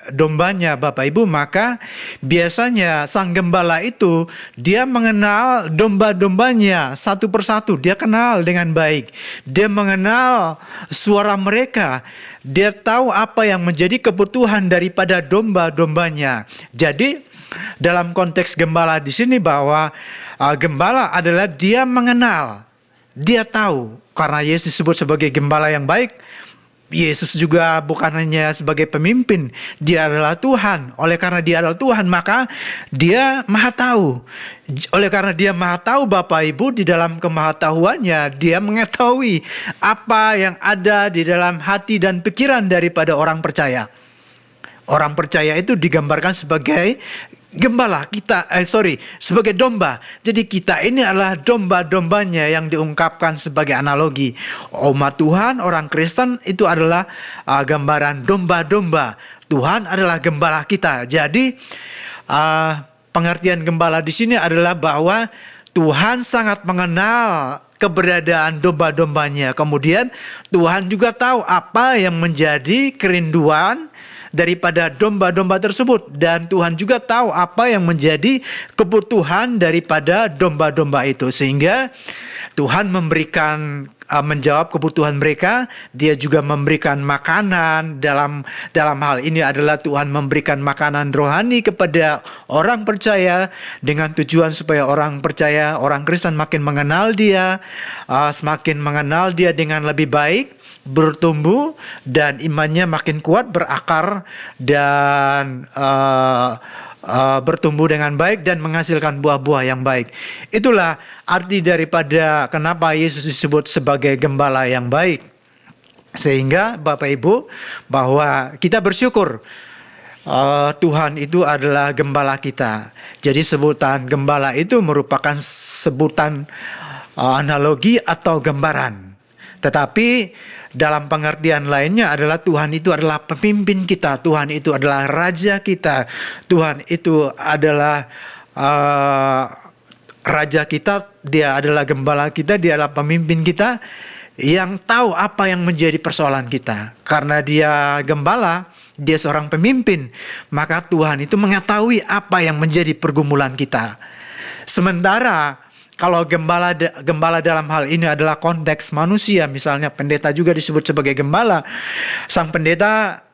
dombanya Bapak Ibu, maka biasanya sang gembala itu dia mengenal domba-dombanya satu persatu, dia kenal dengan baik, dia mengenal suara mereka, dia tahu apa yang menjadi kebutuhan daripada domba-dombanya. Jadi dalam konteks gembala di sini bahwa gembala adalah dia mengenal, dia tahu. Karena Yesus disebut sebagai gembala yang baik, Yesus juga bukan hanya sebagai pemimpin, dia adalah Tuhan. Oleh karena dia adalah Tuhan, maka dia maha tahu. Oleh karena dia maha tahu, Bapak Ibu, di dalam kemahatauannya dia mengetahui apa yang ada di dalam hati dan pikiran daripada orang percaya. Orang percaya itu digambarkan sebagai gembala sebagai domba. Jadi kita ini adalah domba-dombanya yang diungkapkan sebagai analogi. Umat Tuhan, orang Kristen itu adalah gambaran domba-domba. Tuhan adalah gembala kita. Jadi pengertian gembala di sini adalah bahwa Tuhan sangat mengenal keberadaan domba-dombanya. Kemudian Tuhan juga tahu apa yang menjadi kerinduan daripada domba-domba tersebut, dan Tuhan juga tahu apa yang menjadi kebutuhan daripada domba-domba itu, sehingga Tuhan menjawab kebutuhan mereka. Dia juga memberikan makanan. Dalam hal ini adalah Tuhan memberikan makanan rohani kepada orang percaya dengan tujuan supaya orang percaya, orang Kristen makin mengenal dia, semakin mengenal dia dengan lebih baik, bertumbuh, dan imannya makin kuat, berakar, dan bertumbuh dengan baik dan menghasilkan buah-buah yang baik. Itulah arti daripada kenapa Yesus disebut sebagai gembala yang baik. Sehingga Bapak Ibu, bahwa kita bersyukur Tuhan itu adalah gembala kita. Jadi sebutan gembala itu merupakan sebutan analogi atau gambaran. Tetapi dalam pengertian lainnya adalah Tuhan itu adalah pemimpin kita, Tuhan itu adalah raja kita, Tuhan itu adalah raja kita, dia adalah gembala kita, dia adalah pemimpin kita yang tahu apa yang menjadi persoalan kita. Karena dia gembala, dia seorang pemimpin, maka Tuhan itu mengetahui apa yang menjadi pergumulan kita. Sementara kalau gembala dalam hal ini adalah konteks manusia, misalnya pendeta juga disebut sebagai gembala. Sang pendeta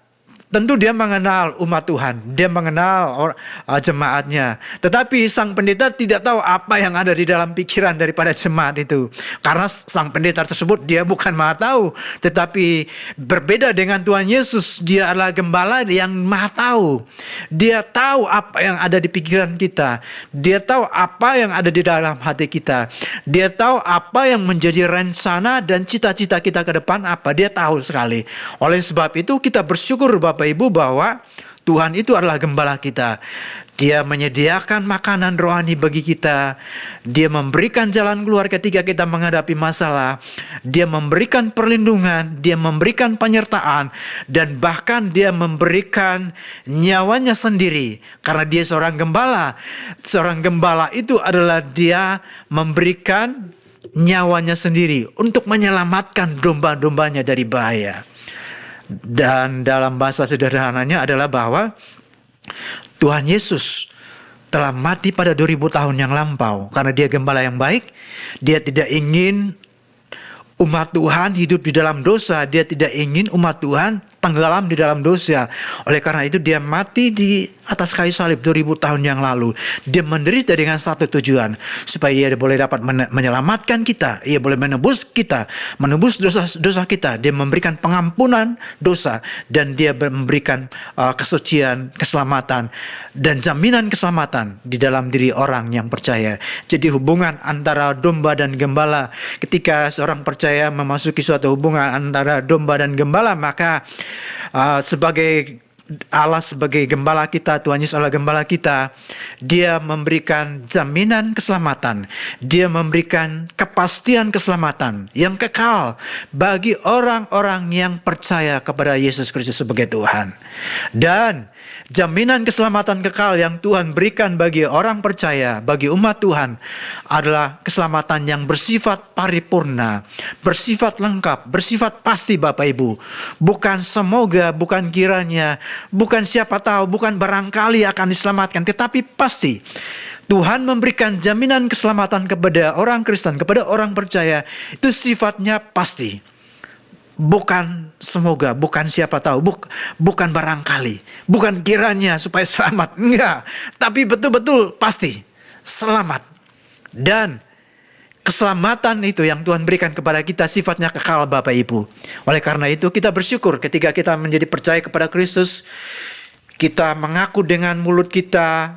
tentu dia mengenal umat Tuhan, dia mengenal jemaatnya. Tetapi sang pendeta tidak tahu apa yang ada di dalam pikiran daripada jemaat itu. Karena sang pendeta tersebut dia bukan maha tahu. Tetapi berbeda dengan Tuhan Yesus, dia adalah gembala yang maha tahu. Dia tahu apa yang ada di pikiran kita. Dia tahu apa yang ada di dalam hati kita. Dia tahu apa yang menjadi rencana dan cita-cita kita ke depan apa. Dia tahu sekali. Oleh sebab itu kita bersyukur Bapak Ibu bahwa Tuhan itu adalah gembala kita. Dia menyediakan makanan rohani bagi kita. Dia memberikan jalan keluar ketika kita menghadapi masalah. Dia memberikan perlindungan, dia memberikan penyertaan, dan bahkan dia memberikan nyawanya sendiri. Karena dia seorang gembala. Seorang gembala itu adalah dia memberikan nyawanya sendiri untuk menyelamatkan domba-dombanya dari bahaya. Dan dalam bahasa sederhananya adalah bahwa Tuhan Yesus telah mati pada 2000 tahun yang lampau. Karena dia gembala yang baik, dia tidak ingin umat Tuhan hidup di dalam dosa. Dia tidak ingin umat Tuhan tenggelam di dalam dosa. Oleh karena itu dia mati di atas kayu salib 2000 tahun yang lalu. Dia menderita dengan satu tujuan, supaya dia boleh dapat menyelamatkan kita. Ia boleh menebus kita, menebus dosa kita. Dia memberikan pengampunan dosa, dan dia memberikan kesucian, keselamatan, dan jaminan keselamatan di dalam diri orang yang percaya. Jadi hubungan antara domba dan gembala, ketika seorang percaya memasuki suatu hubungan antara domba dan gembala, maka sebagai Allah sebagai gembala kita, Tuhan Yesus adalah gembala kita, dia memberikan jaminan keselamatan, dia memberikan kepastian keselamatan yang kekal bagi orang-orang yang percaya kepada Yesus Kristus sebagai Tuhan. Dan jaminan keselamatan kekal yang Tuhan berikan bagi orang percaya, bagi umat Tuhan, adalah keselamatan yang bersifat paripurna, bersifat lengkap, bersifat pasti Bapak Ibu. Bukan semoga, bukan kiranya, bukan siapa tahu, bukan barangkali akan diselamatkan, tetapi pasti. Tuhan memberikan jaminan keselamatan kepada orang Kristen, kepada orang percaya, itu sifatnya pasti. Bukan semoga, bukan siapa tahu, bukan barangkali, bukan kiranya supaya selamat, enggak. Tapi betul-betul pasti selamat. Dan keselamatan itu yang Tuhan berikan kepada kita sifatnya kekal Bapak Ibu. Oleh karena itu kita bersyukur ketika kita menjadi percaya kepada Kristus. Kita mengaku dengan mulut kita,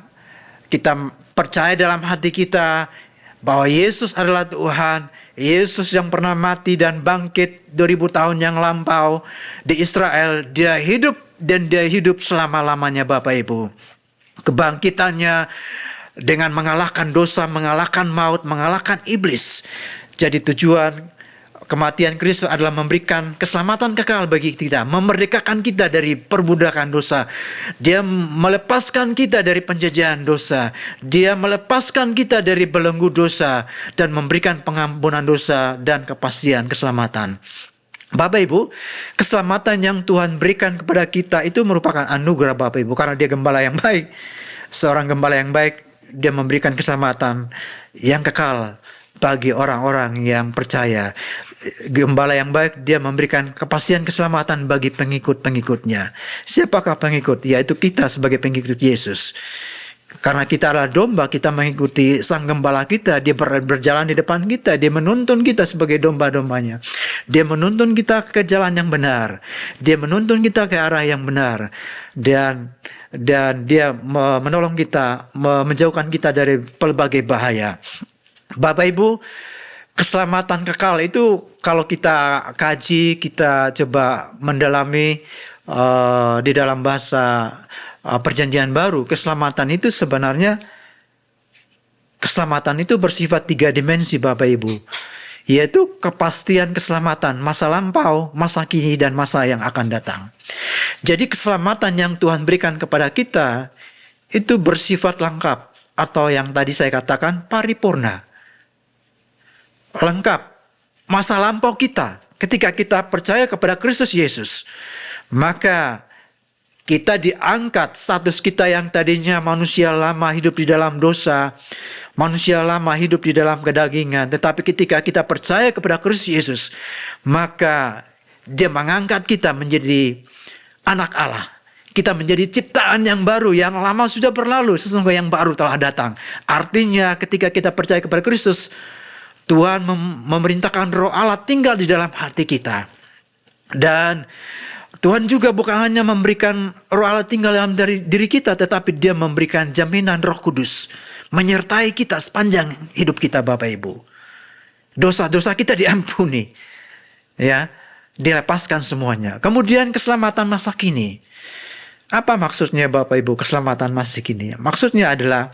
kita percaya dalam hati kita bahwa Yesus adalah Tuhan. Yesus yang pernah mati dan bangkit 2000 tahun yang lampau di Israel, dia hidup dan dia hidup selama-lamanya Bapak Ibu. Kebangkitannya dengan mengalahkan dosa, mengalahkan maut, mengalahkan iblis. Jadi tujuan kematian Kristus adalah memberikan keselamatan kekal bagi kita, memerdekakan kita dari perbudakan dosa. Dia melepaskan kita dari penjajahan dosa. Dia melepaskan kita dari belenggu dosa dan memberikan pengampunan dosa dan kepastian keselamatan. Bapak Ibu, keselamatan yang Tuhan berikan kepada kita itu merupakan anugerah Bapak Ibu, karena dia gembala yang baik. Seorang gembala yang baik, dia memberikan keselamatan yang kekal bagi orang-orang yang percaya. Gembala yang baik, dia memberikan kepastian keselamatan bagi pengikut-pengikutnya. Siapakah pengikut? Yaitu kita sebagai pengikut Yesus. Karena kita adalah domba, kita mengikuti sang gembala kita. Dia berjalan di depan kita. Dia menuntun kita sebagai domba-dombanya. Dia menuntun kita ke jalan yang benar. Dia menuntun kita ke arah yang benar. Dan dia menolong kita, menjauhkan kita dari pelbagai bahaya. Bapak Ibu, keselamatan kekal itu kalau kita kaji, kita coba mendalami di dalam bahasa Perjanjian Baru, keselamatan itu sebenarnya bersifat 3 dimensi Bapak Ibu, yaitu kepastian keselamatan masa lampau, masa kini, dan masa yang akan datang. Jadi keselamatan yang Tuhan berikan kepada kita itu bersifat lengkap, atau yang tadi saya katakan paripurna. Lengkap masa lampau kita ketika kita percaya kepada Kristus Yesus, maka kita diangkat status kita yang tadinya manusia lama hidup di dalam dosa, manusia lama hidup di dalam kedagingan, tetapi ketika kita percaya kepada Kristus Yesus, maka dia mengangkat kita menjadi anak Allah. Kita menjadi ciptaan yang baru, yang lama sudah berlalu, sesungguhnya yang baru telah datang. Artinya ketika kita percaya kepada Kristus, Tuhan memerintahkan Roh Allah tinggal di dalam hati kita. Dan Tuhan juga bukan hanya memberikan Roh Allah tinggal dalam diri kita, tetapi dia memberikan jaminan Roh Kudus menyertai kita sepanjang hidup kita Bapak Ibu. Dosa-dosa kita diampuni, ya, dilepaskan semuanya. Kemudian keselamatan masa kini. Apa maksudnya Bapak Ibu keselamatan masa kini? Maksudnya adalah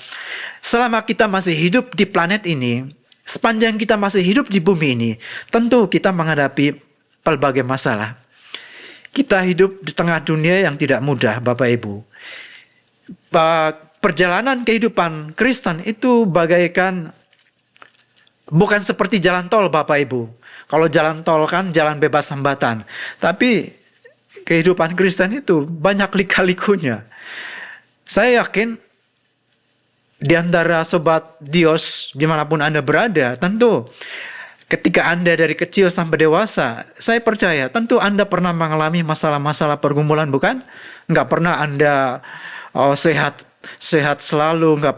selama kita masih hidup di planet ini, sepanjang kita masih hidup di bumi ini, tentu kita menghadapi pelbagai masalah. Kita hidup di tengah dunia yang tidak mudah, Bapak Ibu. Perjalanan kehidupan Kristen itu bagaikan bukan seperti jalan tol, Bapak Ibu. Kalau jalan tol kan jalan bebas hambatan. Tapi kehidupan Kristen itu banyak lika-likunya. Saya yakin di antara sobat Dios dimanapun Anda berada, tentu ketika Anda dari kecil sampai dewasa, saya percaya tentu Anda pernah mengalami masalah-masalah pergumulan, bukan? Nggak pernah Anda sehat selalu, nggak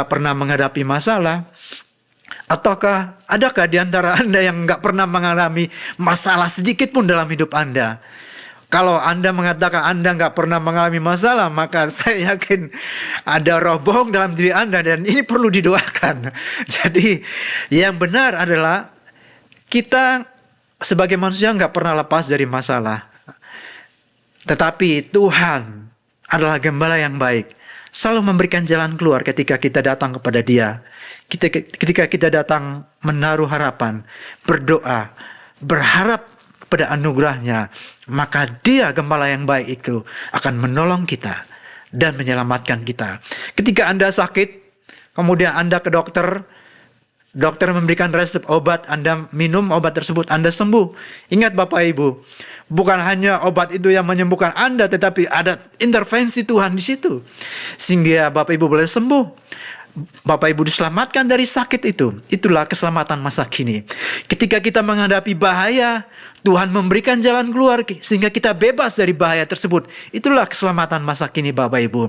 pernah menghadapi masalah. Ataukah adakah di antara Anda yang nggak pernah mengalami masalah sedikit pun dalam hidup Anda? Kalau Anda mengatakan Anda nggak pernah mengalami masalah, maka saya yakin ada roh bohong dalam diri Anda dan ini perlu didoakan. Jadi yang benar adalah kita sebagai manusia nggak pernah lepas dari masalah. Tetapi Tuhan adalah gembala yang baik, selalu memberikan jalan keluar ketika kita datang kepada Dia. Ketika kita datang menaruh harapan, berdoa, berharap kepada anugerahnya, maka Dia gembala yang baik itu akan menolong kita dan menyelamatkan kita. Ketika Anda sakit, kemudian Anda ke dokter memberikan resep obat, Anda minum obat tersebut, Anda sembuh. Ingat Bapak Ibu, bukan hanya obat itu yang menyembuhkan Anda, tetapi ada intervensi Tuhan di situ. Sehingga Bapak Ibu boleh sembuh. Bapak Ibu diselamatkan dari sakit itu. Itulah keselamatan masa kini. Ketika kita menghadapi bahaya, Tuhan memberikan jalan keluar sehingga kita bebas dari bahaya tersebut. Itulah keselamatan masa kini Bapak Ibu.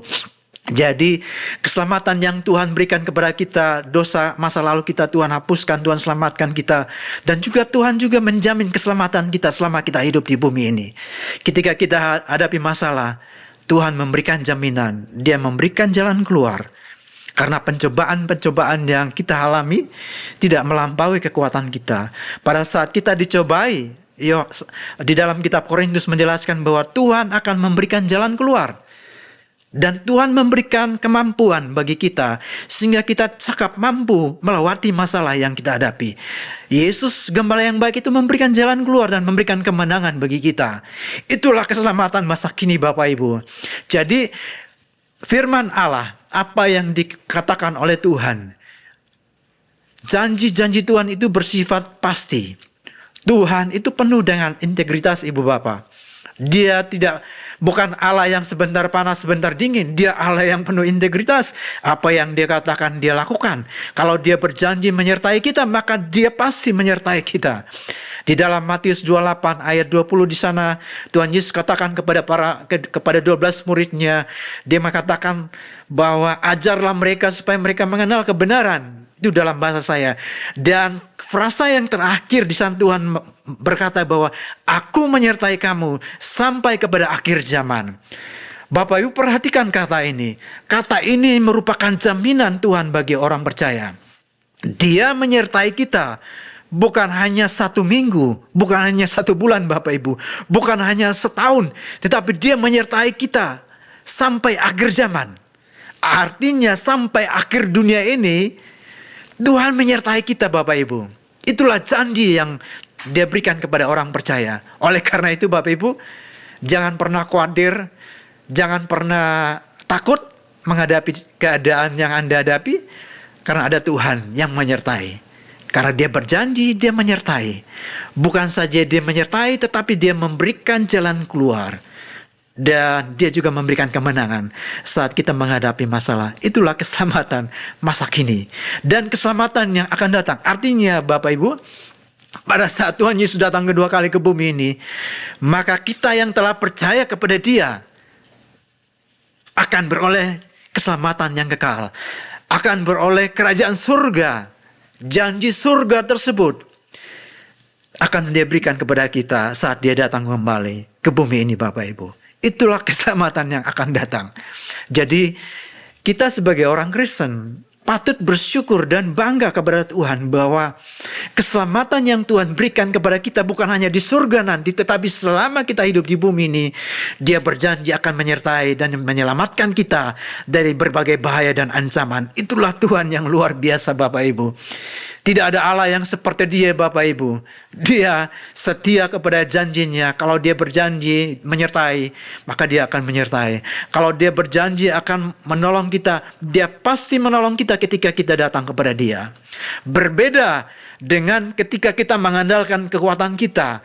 Jadi keselamatan yang Tuhan berikan kepada kita, dosa masa lalu kita Tuhan hapuskan, Tuhan selamatkan kita. Dan juga Tuhan juga menjamin keselamatan kita selama kita hidup di bumi ini. Ketika kita hadapi masalah, Tuhan memberikan jaminan, Dia memberikan jalan keluar. Karena pencobaan-pencobaan yang kita alami tidak melampaui kekuatan kita. Pada saat kita dicobai, di dalam kitab Korintus menjelaskan bahwa Tuhan akan memberikan jalan keluar. Dan Tuhan memberikan kemampuan bagi kita sehingga kita cakap mampu melewati masalah yang kita hadapi. Yesus gembala yang baik itu memberikan jalan keluar dan memberikan kemenangan bagi kita. Itulah keselamatan masa kini Bapak Ibu. Jadi firman Allah, apa yang dikatakan oleh Tuhan, janji-janji Tuhan itu bersifat pasti. Tuhan itu penuh dengan integritas Ibu Bapak. Dia bukan Allah yang sebentar panas sebentar dingin. Dia Allah yang penuh integritas. Apa yang Dia katakan Dia lakukan. Kalau Dia berjanji menyertai kita, maka Dia pasti menyertai kita. Di dalam Matius 28 ayat 20 di sana Tuhan Yesus katakan kepada 12 muridnya, Dia mengatakan bahwa ajarlah mereka supaya mereka mengenal kebenaran. Itu dalam bahasa saya. Dan frasa yang terakhir di sana Tuhan berkata bahwa aku menyertai kamu sampai kepada akhir zaman. Bapak Ibu perhatikan kata ini. Kata ini merupakan jaminan Tuhan bagi orang percaya. Dia menyertai kita. Bukan hanya 1 minggu, bukan hanya 1 bulan Bapak Ibu, bukan hanya setahun, tetapi Dia menyertai kita sampai akhir zaman. Artinya sampai akhir dunia ini, Tuhan menyertai kita Bapak Ibu. Itulah janji yang Dia berikan kepada orang percaya. Oleh karena itu Bapak Ibu, jangan pernah khawatir, jangan pernah takut menghadapi keadaan yang Anda hadapi, karena ada Tuhan yang menyertai. Karena Dia berjanji, Dia menyertai. Bukan saja Dia menyertai, tetapi Dia memberikan jalan keluar. Dan Dia juga memberikan kemenangan saat kita menghadapi masalah. Itulah keselamatan masa kini. Dan keselamatan yang akan datang. Artinya Bapak Ibu, pada saat Tuhan Yesus datang kedua kali ke bumi ini, maka kita yang telah percaya kepada Dia akan beroleh keselamatan yang kekal. Akan beroleh kerajaan surga. Janji surga tersebut akan Dia berikan kepada kita saat Dia datang kembali ke bumi ini Bapak Ibu. Itulah keselamatan yang akan datang. Jadi kita sebagai orang Kristen patut bersyukur dan bangga kepada Tuhan bahwa keselamatan yang Tuhan berikan kepada kita bukan hanya di surga nanti, tetapi selama kita hidup di bumi ini, Dia berjanji akan menyertai dan menyelamatkan kita dari berbagai bahaya dan ancaman. Itulah Tuhan yang luar biasa, Bapak Ibu. Tidak ada Allah yang seperti Dia, Bapak Ibu. Dia setia kepada janjinya. Kalau Dia berjanji menyertai, maka Dia akan menyertai. Kalau Dia berjanji akan menolong kita, Dia pasti menolong kita ketika kita datang kepada Dia. Berbeda dengan ketika kita mengandalkan kekuatan kita.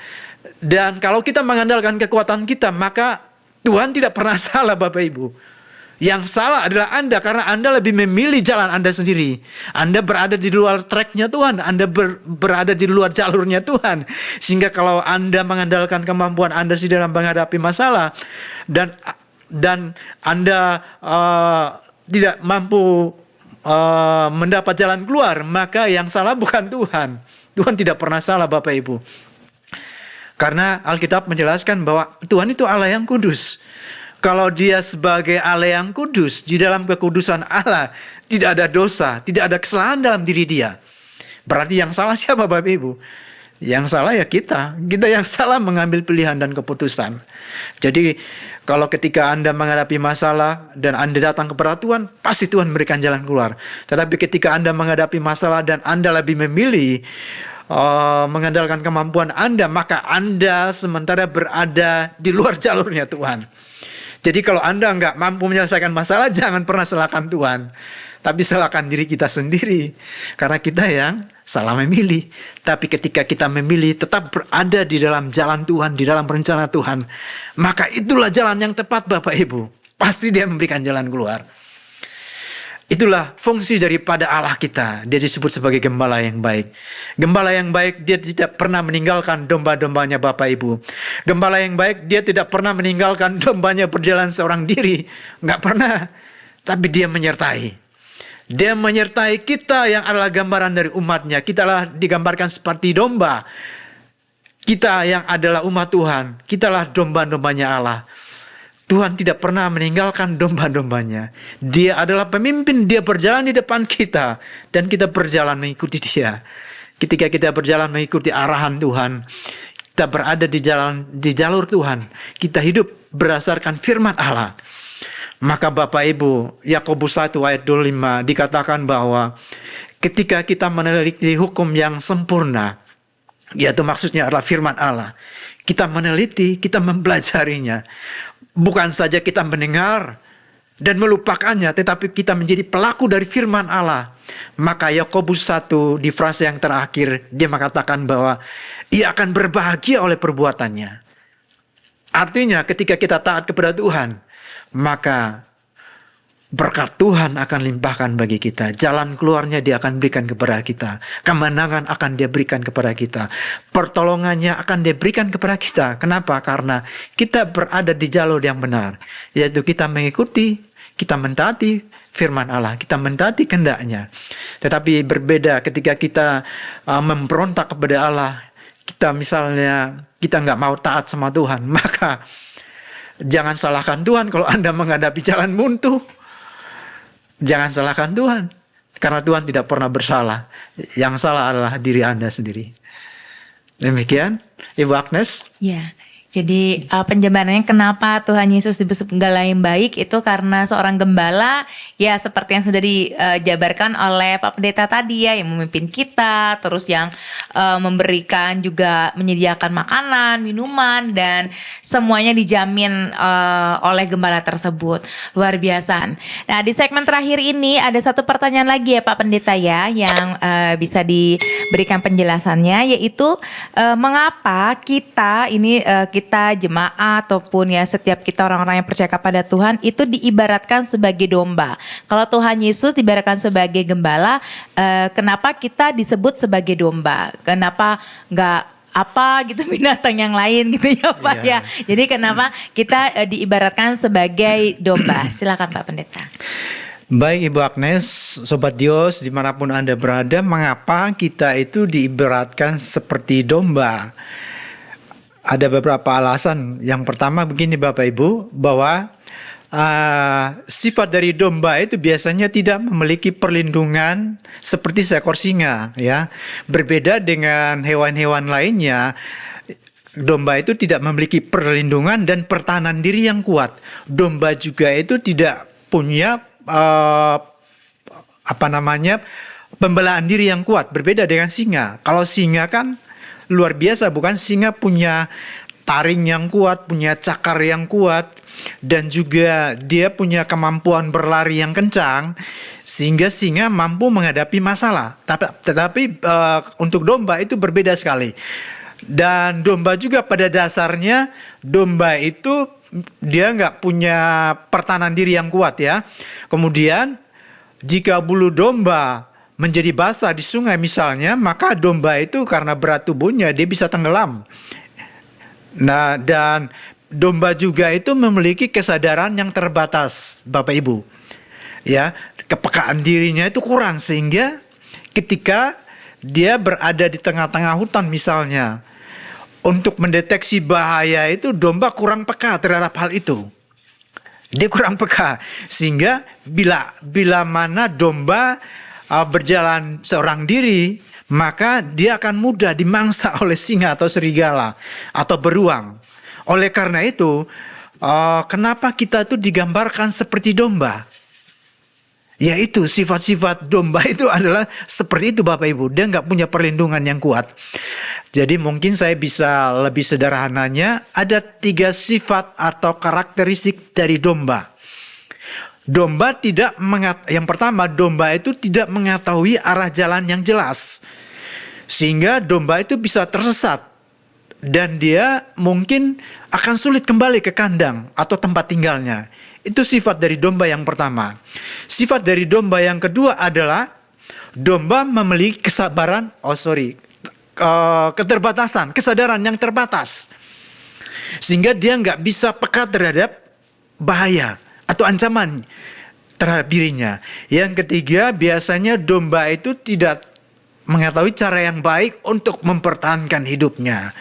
Dan kalau kita mengandalkan kekuatan kita, maka Tuhan tidak pernah salah, Bapak Ibu. Yang salah adalah Anda, karena Anda lebih memilih jalan Anda sendiri. Anda berada di luar tracknya Tuhan. Anda berada di luar jalurnya Tuhan. Sehingga kalau Anda mengandalkan kemampuan Anda di dalam menghadapi masalah, dan Anda tidak mampu mendapat jalan keluar, maka yang salah bukan Tuhan. Tuhan tidak pernah salah, Bapak Ibu. Karena Alkitab menjelaskan bahwa Tuhan itu Allah yang kudus. Kalau Dia sebagai Allah yang kudus, di dalam kekudusan Allah tidak ada dosa, tidak ada kesalahan dalam diri Dia. Berarti yang salah siapa, Bapak Ibu? Yang salah ya kita. Kita yang salah mengambil pilihan dan keputusan. Jadi kalau ketika Anda menghadapi masalah dan Anda datang kepada Tuhan, pasti Tuhan memberikan jalan keluar. Tetapi ketika Anda menghadapi masalah dan Anda lebih memilih mengandalkan kemampuan Anda, maka Anda sementara berada di luar jalurnya Tuhan. Jadi kalau Anda nggak mampu menyelesaikan masalah, jangan pernah salahkan Tuhan. Tapi salahkan diri kita sendiri. Karena kita yang salah memilih. Tapi ketika kita memilih tetap berada di dalam jalan Tuhan, di dalam rencana Tuhan, maka itulah jalan yang tepat, Bapak Ibu. Pasti Dia memberikan jalan keluar. Itulah fungsi daripada Allah kita. Dia disebut sebagai gembala yang baik. Gembala yang baik, Dia tidak pernah meninggalkan domba-dombanya, Bapak Ibu. Gembala yang baik, Dia tidak pernah meninggalkan dombanya berjalan seorang diri. Nggak pernah. Tapi Dia menyertai. Dia menyertai kita yang adalah gambaran dari umatnya. Kita lah digambarkan seperti domba. Kita yang adalah umat Tuhan. Kita lah domba-dombanya Allah. Tuhan tidak pernah meninggalkan domba-dombanya. Dia adalah pemimpin, Dia berjalan di depan kita. Dan kita berjalan mengikuti Dia. Ketika kita berjalan mengikuti arahan Tuhan, kita berada di jalur Tuhan. Kita hidup berdasarkan firman Allah. Maka Bapak Ibu, Yakobus 1 ayat 25 dikatakan bahwa ketika kita meneliti hukum yang sempurna, yaitu maksudnya adalah firman Allah, kita meneliti, kita mempelajarinya. Bukan saja kita mendengar dan melupakannya, tetapi kita menjadi pelaku dari firman Allah. Maka Yakobus 1 di frase yang terakhir, dia mengatakan bahwa ia akan berbahagia oleh perbuatannya. Artinya ketika kita taat kepada Tuhan, maka berkat Tuhan akan limpahkan bagi kita. Jalan keluarnya Dia akan berikan kepada kita. Kemenangan akan Dia berikan kepada kita. Pertolongannya akan Dia berikan kepada kita. Kenapa? Karena kita berada di jalur yang benar. Yaitu kita mengikuti, kita mentaati firman Allah. Kita mentaati kehendak-Nya. Tetapi berbeda ketika kita memberontak kepada Allah. Kita misalnya, kita nggak mau taat sama Tuhan. Maka jangan salahkan Tuhan kalau Anda menghadapi jalan buntu. Jangan salahkan Tuhan. Karena Tuhan tidak pernah bersalah. Yang salah adalah diri Anda sendiri. Demikian, Ibu Agnes. Ya, jadi penjabarannya kenapa Tuhan Yesus disebut gembala yang baik itu karena seorang gembala, ya seperti yang sudah dijabarkan oleh Pak Pendeta tadi ya, yang memimpin kita, terus yang memberikan juga menyediakan makanan, minuman, dan semuanya dijamin oleh gembala tersebut. Luar biasa. Nah, di segmen terakhir ini ada satu pertanyaan lagi ya Pak Pendeta ya, yang bisa diberikan penjelasannya, yaitu mengapa kita ini kita jemaat ataupun ya setiap kita orang-orang yang percaya kepada Tuhan itu diibaratkan sebagai domba. Kalau Tuhan Yesus diibaratkan sebagai gembala, kenapa kita disebut sebagai domba? Kenapa nggak apa gitu binatang yang lain gitu ya Pak ya? Jadi kenapa kita diibaratkan sebagai domba? Silakan Pak Pendeta. Baik Ibu Agnes, Sobat Dios dimanapun Anda berada, mengapa kita itu diibaratkan seperti domba? Ada beberapa alasan. Yang pertama begini Bapak Ibu, bahwa sifat dari domba itu biasanya tidak memiliki perlindungan seperti seekor singa, ya. Berbeda dengan hewan-hewan lainnya, domba itu tidak memiliki perlindungan dan pertahanan diri yang kuat. Domba juga itu tidak punya pembelaan diri yang kuat. Berbeda dengan singa. Kalau singa kan luar biasa, bukan? Singa punya taring yang kuat, punya cakar yang kuat, dan juga dia punya kemampuan berlari yang kencang, sehingga singa mampu menghadapi masalah. Tetapi untuk domba itu berbeda sekali. Dan domba juga pada dasarnya, domba itu dia nggak punya pertahanan diri yang kuat, ya. Kemudian jika bulu domba menjadi basah di sungai misalnya, maka domba itu karena berat tubuhnya dia bisa tenggelam. Nah, dan domba juga itu memiliki kesadaran yang terbatas, Bapak Ibu. Ya, kepekaan dirinya itu kurang, sehingga ketika dia berada di tengah-tengah hutan misalnya, untuk mendeteksi bahaya itu domba kurang peka terhadap hal itu. Dia kurang peka, sehingga bila mana domba berjalan seorang diri, maka dia akan mudah dimangsa oleh singa atau serigala atau beruang. Oleh karena itu, kenapa kita itu digambarkan seperti domba? Yaitu sifat-sifat domba itu adalah seperti itu, Bapak Ibu. Dia nggak punya perlindungan yang kuat. Jadi mungkin saya bisa lebih sederhananya, ada 3 sifat atau karakteristik dari domba. Domba yang pertama, domba itu tidak mengetahui arah jalan yang jelas. Sehingga domba itu bisa tersesat. Dan dia mungkin akan sulit kembali ke kandang atau tempat tinggalnya. Itu sifat dari domba yang pertama. Sifat dari domba yang kedua adalah domba memiliki kesadaran yang terbatas. Sehingga dia nggak bisa peka terhadap bahaya atau ancaman terhadap dirinya. Yang ketiga, biasanya domba itu tidak mengetahui cara yang baik untuk mempertahankan hidupnya.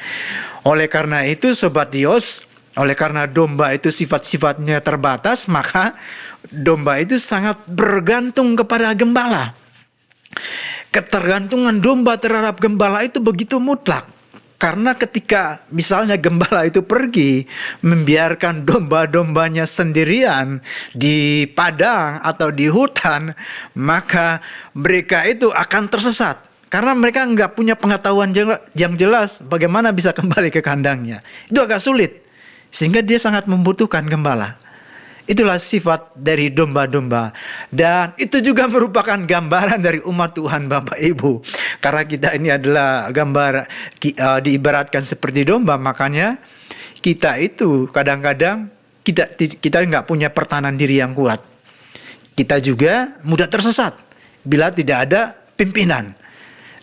Oleh karena itu, Sobat Dios, oleh karena domba itu sifat-sifatnya terbatas, maka domba itu sangat bergantung kepada gembala. Ketergantungan domba terhadap gembala itu begitu mutlak. Karena ketika misalnya gembala itu pergi membiarkan domba-dombanya sendirian di padang atau di hutan, maka mereka itu akan tersesat. Karena mereka nggak punya pengetahuan yang jelas bagaimana bisa kembali ke kandangnya. Itu agak sulit. Sehingga dia sangat membutuhkan gembala. Itulah sifat dari domba-domba. Dan itu juga merupakan gambaran dari umat Tuhan, Bapak Ibu. Karena kita ini adalah diibaratkan seperti domba, makanya kita itu kadang-kadang kita nggak punya pertahanan diri yang kuat. Kita juga mudah tersesat bila tidak ada pimpinan.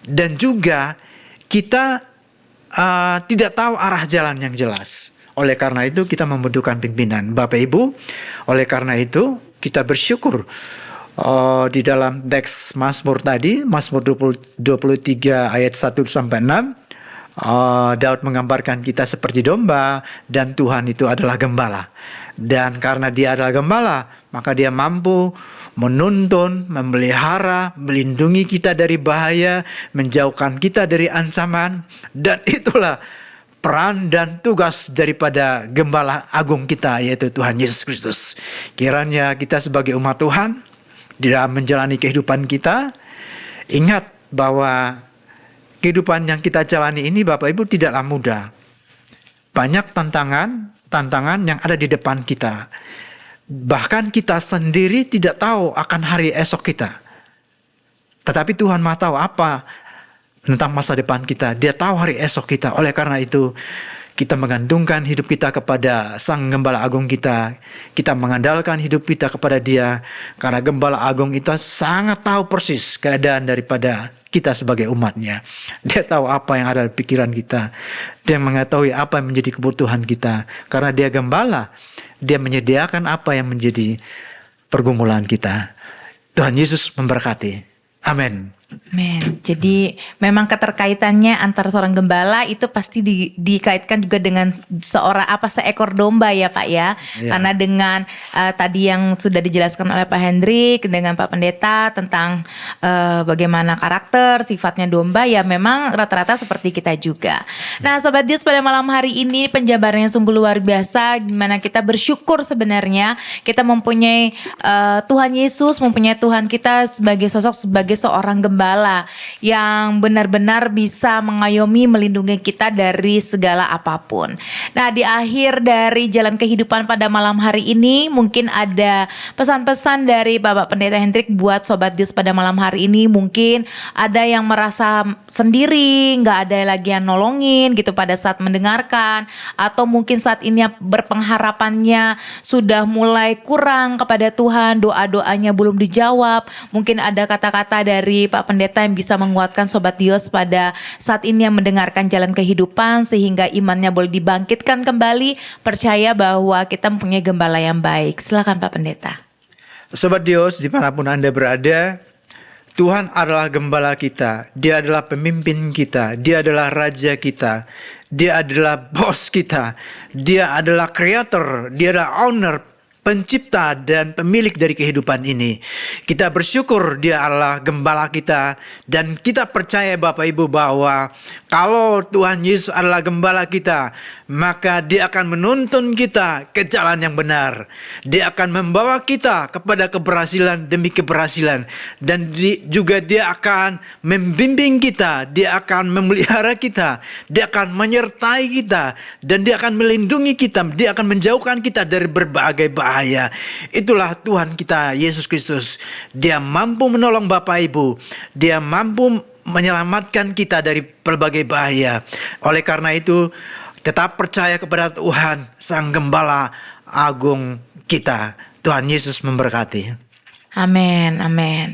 Dan juga kita tidak tahu arah jalan yang jelas. Oleh karena itu kita membutuhkan pimpinan, Bapak Ibu. Oleh karena itu kita bersyukur di dalam teks Mazmur tadi, Mazmur 23 ayat 1-6, Daud menggambarkan kita seperti domba dan Tuhan itu adalah gembala. Dan karena dia adalah gembala, maka dia mampu menuntun, memelihara, melindungi kita dari bahaya, menjauhkan kita dari ancaman. Dan itulah peran dan tugas daripada gembala agung kita, yaitu Tuhan Yesus Kristus. Kiranya kita sebagai umat Tuhan di dalam menjalani kehidupan kita, ingat bahwa kehidupan yang kita jalani ini, Bapak Ibu, tidaklah mudah. Banyak tantangan yang ada di depan kita. Bahkan kita sendiri tidak tahu akan hari esok kita. Tetapi Tuhan Maha tahu apa tentang masa depan kita. Dia tahu hari esok kita. Oleh karena itu kita menggantungkan hidup kita kepada Sang Gembala Agung kita. Kita mengandalkan hidup kita kepada Dia. Karena Gembala Agung itu sangat tahu persis keadaan daripada kita sebagai umatnya. Dia tahu apa yang ada di pikiran kita. Dia mengetahui apa yang menjadi kebutuhan kita. Karena Dia gembala, Dia menyediakan apa yang menjadi pergumulan kita. Tuhan Yesus memberkati. Amin. Men, jadi memang keterkaitannya antara seorang gembala itu pasti dikaitkan juga dengan seekor domba ya Pak ya. Iya. Karena dengan tadi yang sudah dijelaskan oleh Pak Hendrik dengan Pak Pendeta tentang bagaimana karakter, sifatnya domba ya memang rata-rata seperti kita juga. Nah Sobat Dios, pada malam hari ini penjabarannya sungguh luar biasa, dimana kita bersyukur sebenarnya kita mempunyai Tuhan Yesus, mempunyai Tuhan kita sebagai sosok, sebagai seorang gembala yang benar-benar bisa mengayomi, melindungi kita dari segala apapun. Nah di akhir dari jalan kehidupan pada malam hari ini mungkin ada pesan-pesan dari Bapak Pendeta Hendrik buat Sobat Dios pada malam hari ini. Mungkin ada yang merasa sendiri, gak ada lagi yang nolongin gitu pada saat mendengarkan, atau mungkin saat ini berpengharapannya sudah mulai kurang kepada Tuhan, doa-doanya belum dijawab. Mungkin ada kata-kata dari Pak Pendeta yang bisa menguatkan Sobat Dios pada saat ini yang mendengarkan jalan kehidupan sehingga imannya boleh dibangkitkan kembali, percaya bahwa kita mempunyai gembala yang baik. Silakan Pak Pendeta. Sobat Dios, dimanapun Anda berada, Tuhan adalah gembala kita. Dia adalah pemimpin kita. Dia adalah raja kita. Dia adalah bos kita. Dia adalah creator. Dia adalah owner, pencipta dan pemilik dari kehidupan ini. Kita bersyukur Dia adalah gembala kita, dan kita percaya Bapak Ibu bahwa kalau Tuhan Yesus adalah gembala kita, maka Dia akan menuntun kita ke jalan yang benar. Dia akan membawa kita kepada keberhasilan demi keberhasilan, dan juga Dia akan membimbing kita. Dia akan memelihara kita. Dia akan menyertai kita, dan Dia akan melindungi kita. Dia akan menjauhkan kita dari berbagai bahaya. Itulah Tuhan kita Yesus Kristus. Dia mampu menolong Bapak Ibu. Dia mampu menyelamatkan kita dari berbagai bahaya. Oleh karena itu, tetap percaya kepada Tuhan, Sang Gembala Agung kita. Tuhan Yesus memberkati. Amin, amin.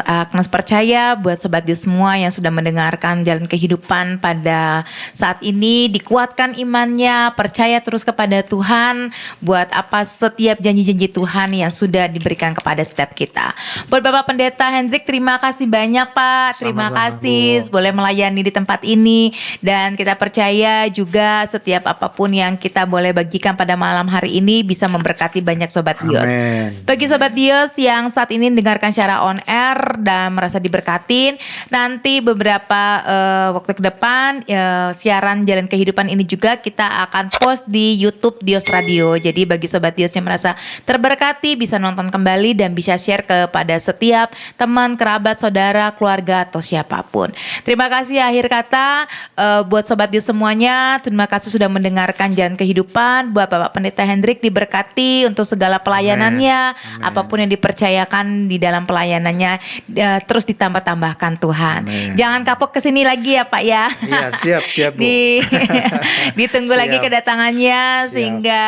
Agnes percaya buat Sobat Dios semua yang sudah mendengarkan jalan kehidupan pada saat ini, dikuatkan imannya, percaya terus kepada Tuhan buat apa setiap janji-janji Tuhan yang sudah diberikan kepada setiap kita. Buat Bapak Pendeta Hendrik, terima kasih banyak Pak. Terima kasih boleh melayani di tempat ini, dan kita percaya juga setiap apapun yang kita boleh bagikan pada malam hari ini bisa memberkati banyak Sobat Dios. Amen. Bagi Sobat Dios yang saat ini mendengarkan secara on air dan merasa diberkatin, nanti beberapa waktu ke depan siaran jalan kehidupan ini juga kita akan post di YouTube Dios Radio. Jadi bagi Sobat Dios yang merasa terberkati bisa nonton kembali dan bisa share kepada setiap teman, kerabat, saudara, keluarga atau siapapun. Terima kasih akhir kata buat Sobat Dios semuanya. Terima kasih sudah mendengarkan jalan kehidupan. Buat Bapak Pendeta Hendrik diberkati untuk segala pelayanannya. Amen. Apapun yang dipercayakan di dalam pelayanannya terus ditambah-tambahkan Tuhan. Amen. Jangan kapok kesini lagi ya Pak ya. Iya, siap Bu. Ditunggu Siap. lagi kedatangannya. Siap. Sehingga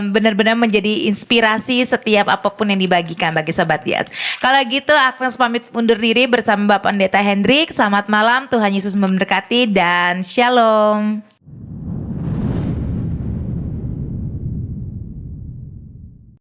benar-benar menjadi inspirasi setiap apapun yang dibagikan bagi Sobat Dias. Kalau gitu Agnes pamit undur diri bersama Bapak Pendeta Hendrik. Selamat malam, Tuhan Yesus memberkati dan shalom.